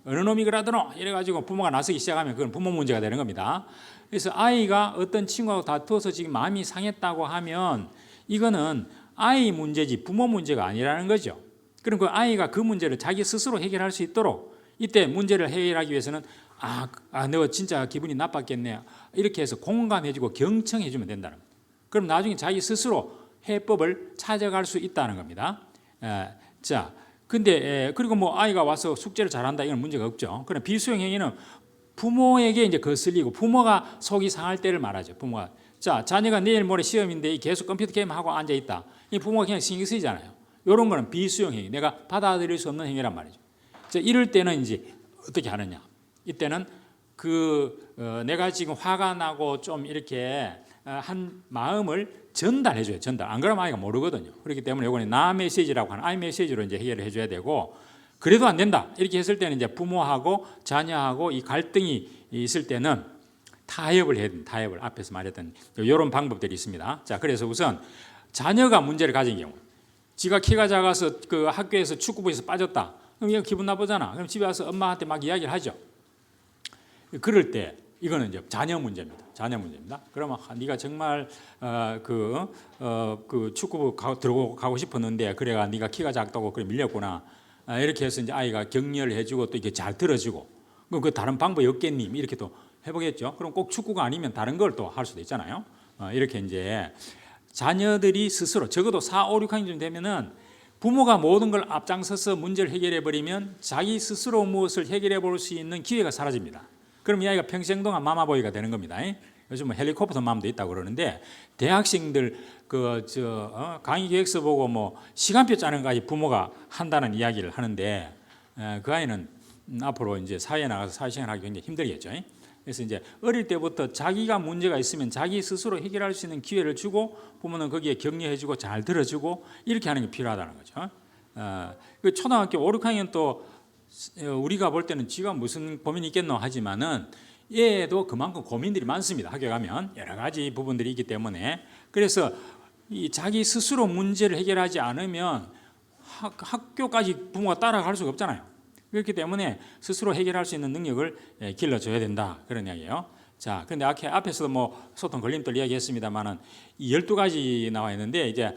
어느 놈이 그러더노 이래가지고 부모가 나서기 시작하면 그건 부모 문제가 되는 겁니다. 그래서 아이가 어떤 친구하고 다투어서 지금 마음이 상했다고 하면 이거는 아이 문제지 부모 문제가 아니라는 거죠. 그럼 그 아이가 그 문제를 자기 스스로 해결할 수 있도록 이때 문제를 해결하기 위해서는 너 진짜 기분이 나빴겠네 이렇게 해서 공감해주고 경청해주면 된다는 거예요. 그럼 나중에 자기 스스로 해법을 찾아갈 수 있다는 겁니다. 자, 근데 그리고 뭐 아이가 와서 숙제를 잘한다 이건 문제가 없죠. 그럼 비수용 행위는 부모에게 이제 거슬리고 부모가 속이 상할 때를 말하죠. 부모가 자, 자녀가 내일 모레 시험인데 계속 컴퓨터 게임 하고 앉아 있다. 이 부모가 그냥 신경 쓰이잖아요. 이런 거는 비수용 행위, 내가 받아들일 수 없는 행위란 말이죠. 자, 이럴 때는 이제 어떻게 하느냐? 이때는 내가 지금 화가 나고 좀 이렇게 한 마음을 전달해줘요. 전달. 안 그러면 아이가 모르거든요. 그렇기 때문에 이거는 나 메시지라고 하는 아이 메시지로 이제 해결을 해줘야 되고, 그래도 안 된다. 이렇게 했을 때는 이제 부모하고 자녀하고 이 갈등이 있을 때는 타협을 해야 됩니다. 타협을 앞에서 말했던 이런 방법들이 있습니다. 자, 그래서 우선 자녀가 문제를 가진 경우, 지가 키가 작아서 그 학교에서 축구부에서 빠졌다. 그럼 이거 기분 나쁘잖아. 그럼 집에 와서 엄마한테 막 이야기를 하죠. 그럴 때 이거는 이제 자녀 문제입니다. 자녀 문제입니다. 그러면 네가 정말 그 축구부 들어가고 싶었는데 그래가 네가 키가 작다고 그래 밀렸구나. 이렇게 해서 이제 아이가 격려를 해주고 또 이렇게 잘 들어주고, 그럼 그 다른 방법이 없겠니? 이렇게 또 해보겠죠. 그럼 꼭 축구가 아니면 다른 걸 또 할 수도 있잖아요. 이렇게 이제 자녀들이 스스로 적어도 4, 5, 6학년쯤 되면은 부모가 모든 걸 앞장서서 문제를 해결해 버리면 자기 스스로 무엇을 해결해 볼 수 있는 기회가 사라집니다. 그럼 이 아이가 평생 동안 마마보이가 되는 겁니다. 요즘 뭐 헬리콥터 맘도 있다고 그러는데, 대학생들 강의 계획서 보고 뭐 시간표 짜는 것까지 부모가 한다는 이야기를 하는데, 그 아이는 앞으로 이제 사회에 나가서 사회생활하기 굉장히 힘들겠죠. 그래서 이제 어릴 때부터 자기가 문제가 있으면 자기 스스로 해결할 수 있는 기회를 주고, 부모는 거기에 격려해주고 잘 들어주고 이렇게 하는 게 필요하다는 거죠. 그 초등학교 5, 6학년 또 우리가 볼 때는 지가 무슨 고민이 있겠노 하지만은 얘도 그만큼 고민들이 많습니다. 학교 가면 여러 가지 부분들이 있기 때문에. 그래서 이 자기 스스로 문제를 해결하지 않으면 학교까지 부모가 따라갈 수가 없잖아요. 그렇기 때문에 스스로 해결할 수 있는 능력을 길러줘야 된다, 그런 이야기예요. 자, 근데 앞에서도 뭐 소통 걸림돌 이야기했습니다만은 12가지 나와 있는데, 이제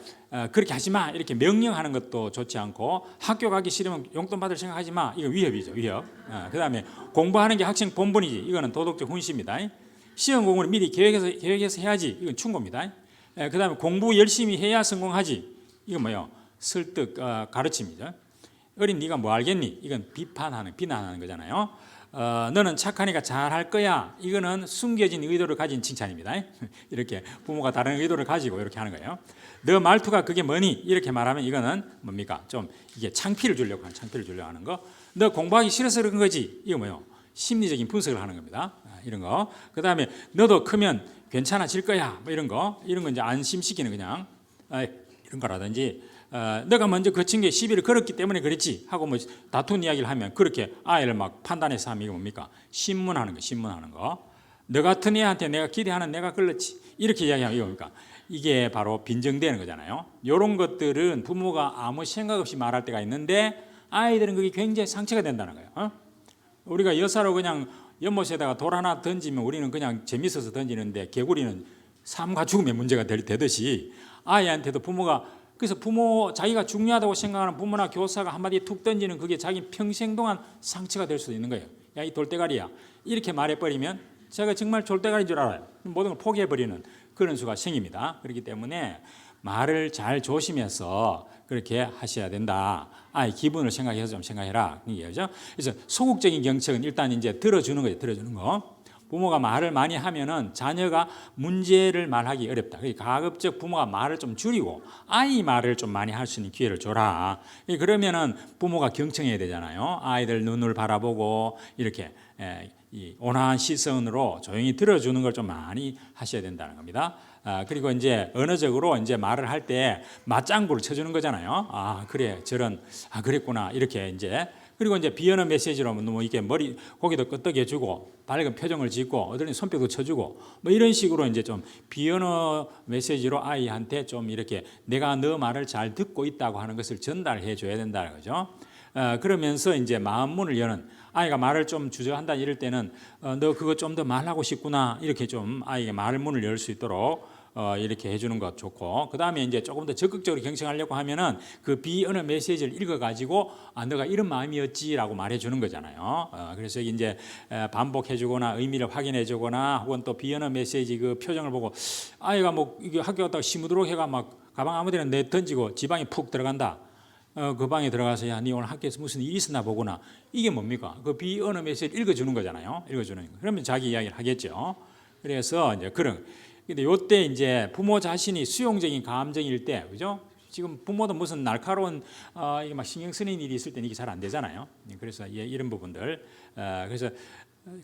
그렇게 하지 마 이렇게 명령하는 것도 좋지 않고, 학교 가기 싫으면 용돈 받을 생각하지 마, 이거 위협이죠, 위협. 그다음에 공부하는 게 학생 본분이지, 이거는 도덕적 훈시입니다. 시험 공부를 미리 계획해서 해야지, 이건 충고입니다. 그다음에 공부 열심히 해야 성공하지, 이건 뭐예요? 설득, 가르침이죠. 어린 네가 뭐 알겠니? 이건 비난하는 거잖아요. 너는 착하니까 잘할 거야. 이거는 숨겨진 의도를 가진 칭찬입니다. 이렇게 부모가 다른 의도를 가지고 이렇게 하는 거예요. 너 말투가 그게 뭐니? 이렇게 말하면 이거는 뭡니까? 좀 이게 창피를 주려고 하는 거. 너 공부하기 싫어서 그런 거지. 이거 뭐요? 심리적인 분석을 하는 겁니다. 이런 거. 그다음에 너도 크면 괜찮아질 거야. 뭐 이런 거 이제 안심시키는 그냥 이런 거라든지. 너가 먼저 그 친구에 시비를 걸었기 때문에 그랬지 하고 뭐 다툰 이야기를 하면 그렇게 아이를 막 판단해서 하면 이거 뭡니까? 신문하는 거. 너 같은 애한테 내가 기대하는 내가 걸렸지, 이렇게 이야기하면 이거 뭡니까? 이게 바로 빈정되는 거잖아요. 이런 것들은 부모가 아무 생각 없이 말할 때가 있는데 아이들은 그게 굉장히 상처가 된다는 거예요. 우리가 여사로 그냥 연못에다가 돌 하나 던지면 우리는 그냥 재밌어서 던지는데, 개구리는 삶과 죽음의 문제가 되듯이 아이한테도 부모가, 그래서 자기가 중요하다고 생각하는 부모나 교사가 한마디 툭 던지는 그게 자기 평생 동안 상처가 될 수도 있는 거예요. 야, 이 돌대가리야, 이렇게 말해버리면 제가 정말 돌대가리인 줄 알아요. 모든 걸 포기해버리는 그런 수가 생깁니다. 그렇기 때문에 말을 잘 조심해서 그렇게 하셔야 된다. 아이 기분을 생각해서 좀 생각해라, 이거죠. 그래서 소극적인 경청은 일단 이제 들어주는 거예요. 들어주는 거. 부모가 말을 많이 하면은 자녀가 문제를 말하기 어렵다. 가급적 부모가 말을 좀 줄이고 아이 말을 좀 많이 할 수 있는 기회를 줘라. 그러면은 부모가 경청해야 되잖아요. 아이들 눈을 바라보고 이렇게 이 온화한 시선으로 조용히 들어주는 걸 좀 많이 하셔야 된다는 겁니다. 그리고 이제 언어적으로 이제 말을 할 때 맞장구를 쳐주는 거잖아요. 그래, 그랬구나, 이렇게 이제. 그리고 이제 비언어 메시지로 뭐 이렇게 고개도 끄덕여주고 밝은 표정을 짓고 어떨 손뼉도 쳐주고 뭐 이런 식으로 이제 좀 비언어 메시지로 아이한테 좀 이렇게 내가 너 말을 잘 듣고 있다고 하는 것을 전달해 줘야 된다는 거죠. 그러면서 이제 마음문을 여는, 아이가 말을 좀 주저한다 이럴 때는 너 그거 좀 더 말하고 싶구나, 이렇게 좀 아이에게 말문을 열 수 있도록 이렇게 해주는 것 좋고, 그 다음에 이제 조금 더 적극적으로 경청하려고 하면은 그 비언어 메시지를 읽어가지고 너가 이런 마음이었지라고 말해주는 거잖아요. 그래서 이제 반복해주거나 의미를 확인해주거나 혹은 또 비언어 메시지 그 표정을 보고 아이가 뭐 이게 학교 갔다가 시무드록 해가 막 가방 아무데나 내 던지고 지방에 푹 들어간다. 그 방에 들어가서 야, 니 오늘 학교에서 무슨 일이 있었나 보구나. 이게 뭡니까? 그 비언어 메시지를 읽어주는 거잖아요. 읽어주는 거. 그러면 자기 이야기를 하겠죠. 그래서 이제 근데 요때 이제 부모 자신이 수용적인 감정일 때, 그죠? 지금 부모도 무슨 날카로운 이게 막 신경 쓰는 일이 있을 때는 이게 잘 안 되잖아요. 그래서 이런 부분들. 그래서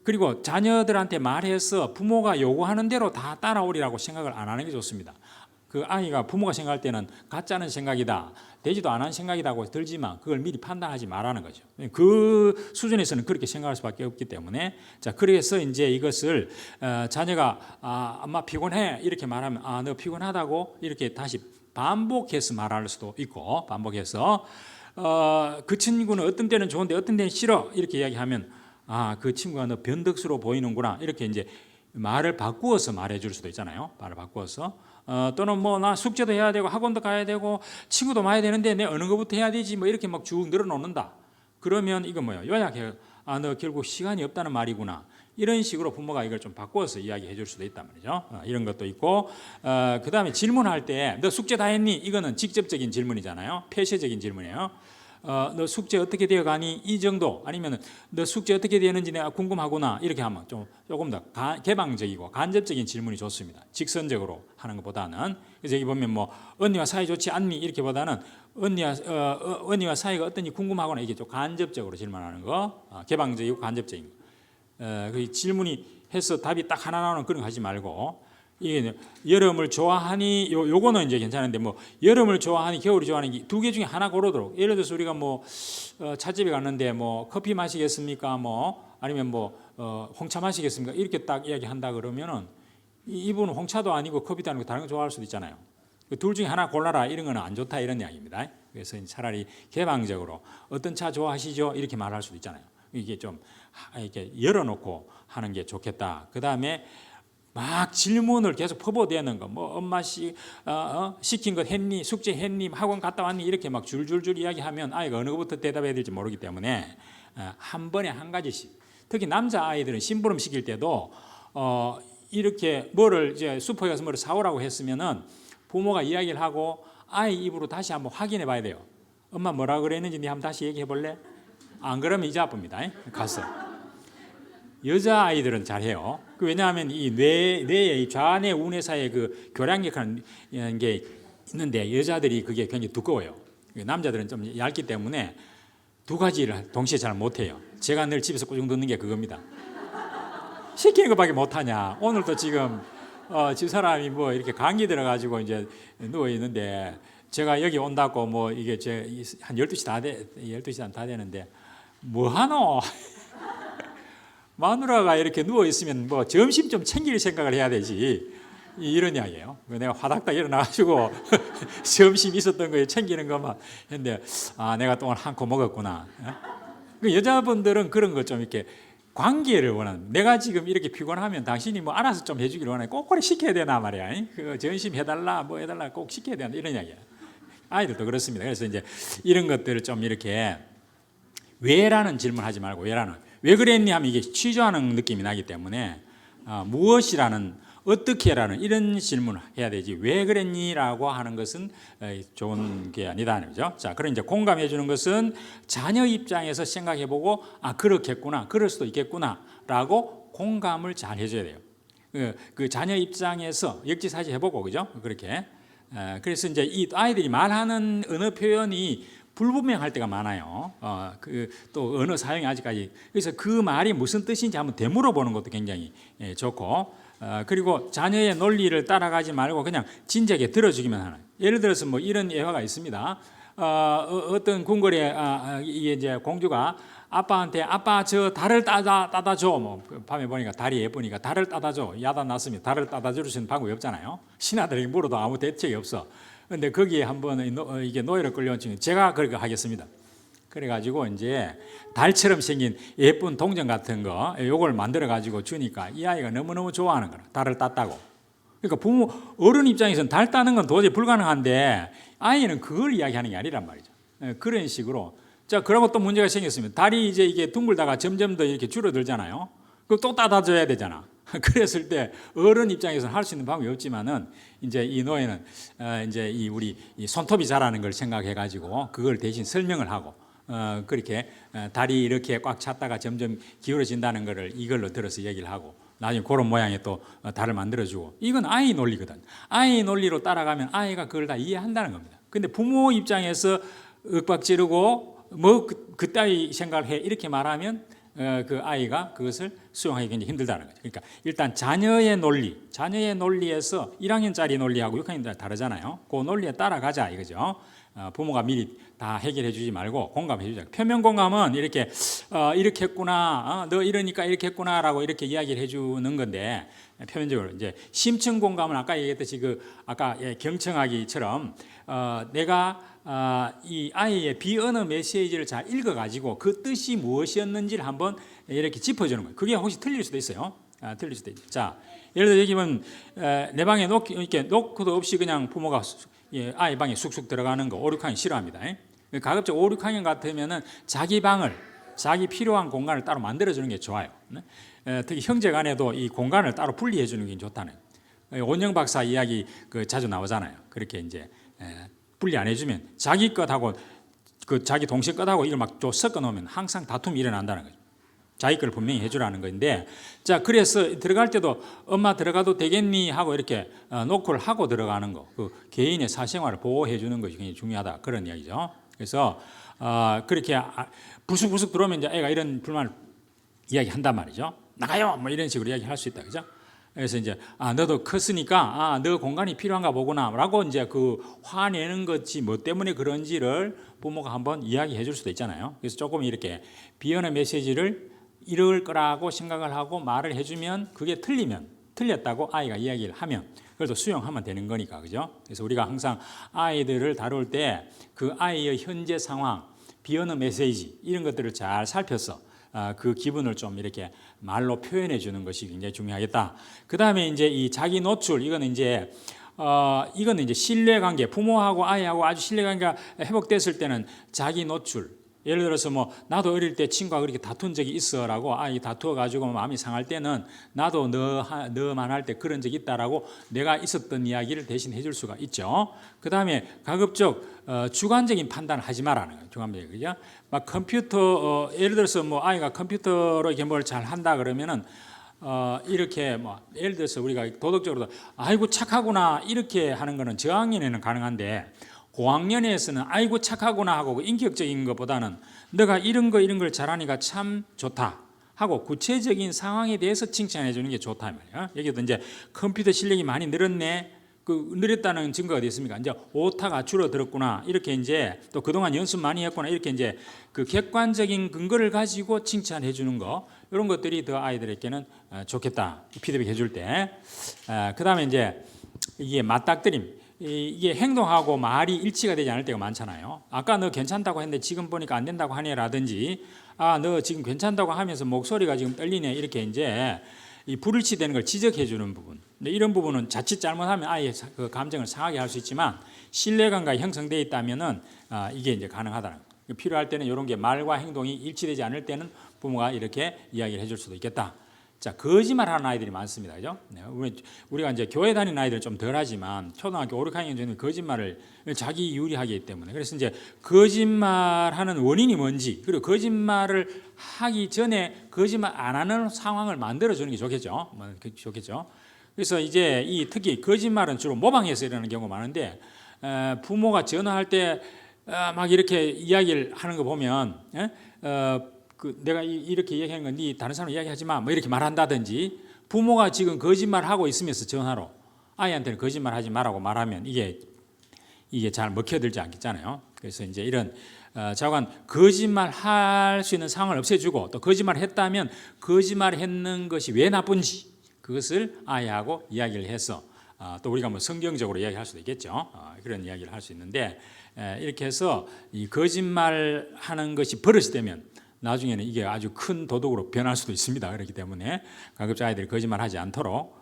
그리고 자녀들한테 말해서 부모가 요구하는 대로 다 따라오리라고 생각을 안 하는 게 좋습니다. 그 아이가 부모가 생각할 때는 가짜는 생각이다, 되지도 않은 생각이라고 들지만 그걸 미리 판단하지 말라는 거죠. 그 수준에서는 그렇게 생각할 수밖에 없기 때문에, 자, 그래서 이제 이것을 자녀가 엄마 피곤해 이렇게 말하면 너 피곤하다고 이렇게 다시 반복해서 말할 수도 있고, 반복해서 그 친구는 어떤 때는 좋은데 어떤 때는 싫어 이렇게 이야기하면 그 친구가 너 변덕스러워 보이는구나 이렇게 이제 말을 바꾸어서 말해줄 수도 있잖아요. 말을 바꾸어서 또는 뭐 나 숙제도 해야 되고 학원도 가야 되고 친구도 많이 되는데 내 어느 것부터 해야 되지 뭐 이렇게 막 쭉 늘어놓는다. 그러면 이거 뭐예요? 요약해. 너 결국 시간이 없다는 말이구나. 이런 식으로 부모가 이걸 좀 바꿔서 이야기해 줄 수도 있단 말이죠. 이런 것도 있고, 그 다음에 질문할 때 너 숙제 다 했니? 이거는 직접적인 질문이잖아요. 폐쇄적인 질문이에요. 너 숙제 어떻게 되어 가니? 이 정도. 아니면 너 숙제 어떻게 되는지 내가 궁금하구나. 이렇게 하면 조금 더 개방적이고 간접적인 질문이 좋습니다. 직선적으로 하는 것보다는. 그래서 여기 보면 뭐 언니와 사이 좋지 않니? 이렇게 보다는 언니와 사이가 어떤지 궁금하거나 이게 좀 간접적으로 질문하는 거. 개방적이고 간접적인 거. 그 질문이 해서 답이 딱 하나 나오는 그런 거 하지 말고, 이게 여름을 좋아하니 요거는 이제 괜찮은데 뭐 여름을 좋아하니 겨울이 좋아하니 두 개 중에 하나 고르도록. 예를 들어서 우리가 뭐 찻집에 갔는데 뭐 커피 마시겠습니까? 뭐 아니면 뭐 홍차 마시겠습니까? 이렇게 딱 이야기한다 그러면은 이분은 홍차도 아니고 커피도 아니고 다른 거 좋아할 수도 있잖아요. 둘 중에 하나 골라라 이런 거는 안 좋다 이런 이야기입니다. 그래서 차라리 개방적으로 어떤 차 좋아하시죠? 이렇게 말할 수도 있잖아요. 이게 좀 이렇게 열어놓고 하는 게 좋겠다. 그 다음에 막 질문을 계속 퍼부어대는 거, 뭐 엄마 시킨 것 했니, 숙제 했니, 학원 갔다 왔니 이렇게 막 줄줄줄 이야기하면 아이가 어느 것부터 대답해야 될지 모르기 때문에 한 번에 한 가지씩. 특히 남자 아이들은 심부름 시킬 때도 이렇게 뭐를 이제 슈퍼에 가서 뭐를 사오라고 했으면은 부모가 이야기를 하고 아이 입으로 다시 한번 확인해 봐야 돼요. 엄마 뭐라 그랬는지 네 한번 다시 얘기해 볼래? 안 그러면 이제 아픕니다. 가서. 여자 아이들은 잘해요. 왜냐하면 이 뇌의 좌뇌 우뇌 사이에 그 교량격하는 게 있는데 여자들이 그게 굉장히 두꺼워요. 남자들은 좀 얇기 때문에 두 가지를 동시에 잘 못해요. 제가 늘 집에서 꾸중 듣는 게 그겁니다. 시키는 것밖에 못하냐. 오늘도 지금 집사람이 뭐 이렇게 감기 들어가지고 이제 누워 있는데 제가 여기 온다고 뭐 이게 한 12시 다 되는데 뭐 하노? 마누라가 이렇게 누워 있으면 뭐 점심 좀 챙길 생각을 해야 되지. 이런 이야기예요. 내가 화닥닥 일어나가지고 점심 있었던 거에 챙기는 것만 했는데 내가 또 오늘 한 코 먹었구나. 그 여자분들은 그런 거 좀 이렇게 관계를 원하는. 내가 지금 이렇게 피곤하면 당신이 뭐 알아서 좀 해주기를 원해. 꼭꼭 시켜야 되나 말이야. 그 점심 해달라 뭐 해달라 꼭 시켜야 되나 이런 이야기야. 아이들도 그렇습니다. 그래서 이제 이런 것들을 좀 이렇게 왜라는 질문하지 말고 왜 그랬니 하면 이게 취조하는 느낌이 나기 때문에 무엇이라는 어떻게라는 이런 질문을 해야 되지 왜 그랬니라고 하는 것은 좋은 게 아니다 그죠? 자, 그럼 이제 공감해 주는 것은 자녀 입장에서 생각해 보고 그렇겠구나, 그럴 수도 있겠구나라고 공감을 잘 해줘야 돼요. 그 자녀 입장에서 역지사지 해보고 그죠? 그렇게. 그래서 이제 이 아이들이 말하는 언어 표현이 불분명할 때가 많아요. 또 언어 사용이 아직까지. 그래서 그 말이 무슨 뜻인지 한번 되물어보는 것도 굉장히 좋고, 그리고 자녀의 논리를 따라가지 말고 그냥 진지하게 들어주기만 하는. 예를 들어서 뭐 이런 예화가 있습니다. 어떤 궁궐에 이제 공주가 아빠한테 아빠 저 달을 따다 줘. 뭐 밤에 보니까 달이 예쁘니까 달을 따다 줘. 야단 났으면 달을 따다 줄 수 있는 방법이 없잖아요. 신하들에게 물어도 아무 대책이 없어. 근데 거기에 한번 이게 노예로 끌려온 친구 제가 그렇게 하겠습니다. 그래가지고 이제 달처럼 생긴 예쁜 동전 같은 거 요걸 만들어 가지고 주니까 이 아이가 너무너무 좋아하는 거라. 달을 땄다고. 그러니까 부모 어른 입장에서는 달 따는 건 도저히 불가능한데 아이는 그걸 이야기하는 게 아니란 말이죠. 그런 식으로 자 그러고 또 문제가 생겼습니다. 달이 이제 이게 둥글다가 점점 더 이렇게 줄어들잖아요. 그거 또 따다줘야 되잖아. 그랬을 때 어른 입장에서는 할 수 있는 방법이 없지만은 이제 이 노예는 이제 이 우리 이 손톱이 자라는 걸 생각해 가지고 그걸 대신 설명을 하고 그렇게 달이 이렇게 꽉 찼다가 점점 기울어진다는 거를 이걸로 들어서 얘기를 하고 나중에 그런 모양의 또 달을 만들어주고 이건 아이 논리거든. 아이 논리로 따라가면 아이가 그걸 다 이해한다는 겁니다. 근데 부모 입장에서 윽박지르고 뭐 그따위 생각을 해 이렇게 말하면 그 아이가 그것을 수용하기 굉장히 힘들다는 거죠. 그러니까 일단 자녀의 논리에서 1학년짜리 논리하고 6학년짜리 다르잖아요. 그 논리에 따라가자 이거죠. 부모가 미리 다 해결해 주지 말고 공감해 주자. 표면 공감은 이렇게 이렇게 했구나, 너 이러니까 이렇게 했구나라고 이렇게 이야기를 해주는 건데 표면적으로 이제 심층 공감은 아까 얘기했듯이 그 아까 경청하기처럼 내가 이 아이의 비언어 메시지를 잘 읽어가지고 그 뜻이 무엇이었는지를 한번 이렇게 짚어주는 거예요. 그게 혹시 틀릴 수도 있어요. 틀릴 수도 있죠. 자, 예를 들어 여기면 내 방에 이렇게 놓고도 없이 그냥 부모가 아이 방에 쑥쑥 들어가는 거 5, 6학년 싫어합니다. 가급적 5, 6학년 같으면은 자기 방을 자기 필요한 공간을 따로 만들어주는 게 좋아요. 특히 형제간에도 이 공간을 따로 분리해 주는 게 좋다는. 원영 박사 이야기 자주 나오잖아요. 그렇게 이제 분리 안 해주면 자기 것하고 그 자기 동생 것하고 이걸 막 섞어 놓으면 항상 다툼이 일어난다는 거죠. 자기 걸 분명히 해주라는 건데, 자 그래서 들어갈 때도 엄마 들어가도 되겠니 하고 이렇게 노크를 하고 들어가는 거, 그 개인의 사생활을 보호해 주는 것이 굉장히 중요하다 그런 이야기죠. 그래서 그렇게 부숙부숙 들어오면 이제 애가 이런 불만을 이야기한단 말이죠. 나가요, 뭐 이런 식으로 이야기할 수 있다, 그죠? 그래서 이제 너도 컸으니까 너 공간이 필요한가 보구나라고 이제 그 화내는 것이 뭐 때문에 그런지를 부모가 한번 이야기해 줄 수도 있잖아요. 그래서 조금 이렇게 비언어 메시지를 이럴 거라고 생각을 하고 말을 해주면 그게 틀렸다고 아이가 이야기를 하면 그래도 수용하면 되는 거니까, 그죠? 그래서 우리가 항상 아이들을 다룰 때 그 아이의 현재 상황, 비언어 메시지 이런 것들을 잘 살펴서 그 기분을 좀 이렇게 말로 표현해 주는 것이 굉장히 중요하겠다. 그 다음에 이제 이 자기 노출 이거는 이제 신뢰관계, 부모하고 아이하고 아주 신뢰관계가 회복됐을 때는 자기 노출. 예를 들어서 뭐 나도 어릴 때 친구가 그렇게 다툰 적이 있어라고 아이 다투어 가지고 마음이 상할 때는 나도 너만 할 때 그런 적이 있다라고 내가 있었던 이야기를 대신 해줄 수가 있죠. 그 다음에 가급적 주관적인 판단을 하지 말라는 거예요. 주관적인, 그죠? 막 컴퓨터 예를 들어서 뭐 아이가 컴퓨터로 이렇게 뭘 잘 한다 그러면은 이렇게 뭐 예를 들어서 우리가 도덕적으로도 아이고 착하구나 이렇게 하는 거는 저학년에는 가능한데 고학년에서는 아이고 착하구나 하고 인격적인 것보다는 너가 이런 걸 잘하니까 참 좋다 하고 구체적인 상황에 대해서 칭찬해 주는 게 좋다 말이야. 여기도 이제 컴퓨터 실력이 많이 늘었네. 늘었다는 증거가 어디 있습니까? 이제 오타가 줄어들었구나. 이렇게 이제 또 그동안 연습 많이 했구나. 이렇게 이제 그 객관적인 근거를 가지고 칭찬해 주는 거. 이런 것들이 더 아이들에게는 좋겠다. 피드백 해줄 때. 그 다음에 이제 이게 맞닥뜨림. 이게 행동하고 말이 일치가 되지 않을 때가 많잖아요. 아까 너 괜찮다고 했는데 지금 보니까 안 된다고 하네라든지 너 지금 괜찮다고 하면서 목소리가 지금 떨리네 이렇게 이제 이 불일치되는 걸 지적해 주는 부분. 근데 이런 부분은 자칫 잘못하면 아이의 그 감정을 상하게 할 수 있지만 신뢰감과 형성되어 있다면은 이게 이제 가능하다는 거예요. 필요할 때는 이런 게 말과 행동이 일치되지 않을 때는 부모가 이렇게 이야기를 해줄 수도 있겠다. 자, 거짓말하는 아이들이 많습니다, 그죠? 우리가 이제 교회 다니는 아이들은 좀 덜하지만 초등학교 5, 6학년 전에 거짓말을 자기 유리하기 때문에 그래서 이제 거짓말하는 원인이 뭔지 그리고 거짓말을 하기 전에 거짓말 안 하는 상황을 만들어 주는 게 좋겠죠. 좋겠죠. 그래서 이제 특히 거짓말은 주로 모방해서 일어나는 경우가 많은데 부모가 전화할 때 막 이렇게 이야기를 하는 거 보면 내가 이렇게 얘기하는 건 네 다른 사람 이야기하지 마. 뭐 이렇게 말한다든지 부모가 지금 거짓말하고 있으면서 전화로 아이한테는 거짓말하지 말라고 말하면 이게 잘 먹혀들지 않겠잖아요. 그래서 이제 이런 자관 거짓말 할 수 있는 상황을 없애주고 또 거짓말을 했다면 거짓말을 했는 것이 왜 나쁜지 그것을 아이하고 이야기를 해서 또 우리가 뭐 성경적으로 이야기할 수도 있겠죠. 그런 이야기를 할 수 있는데 이렇게 해서 이 거짓말하는 것이 버릇이 되면 나중에는 이게 아주 큰 도덕으로 변할 수도 있습니다. 그렇기 때문에 가급적 아이들이 거짓말하지 않도록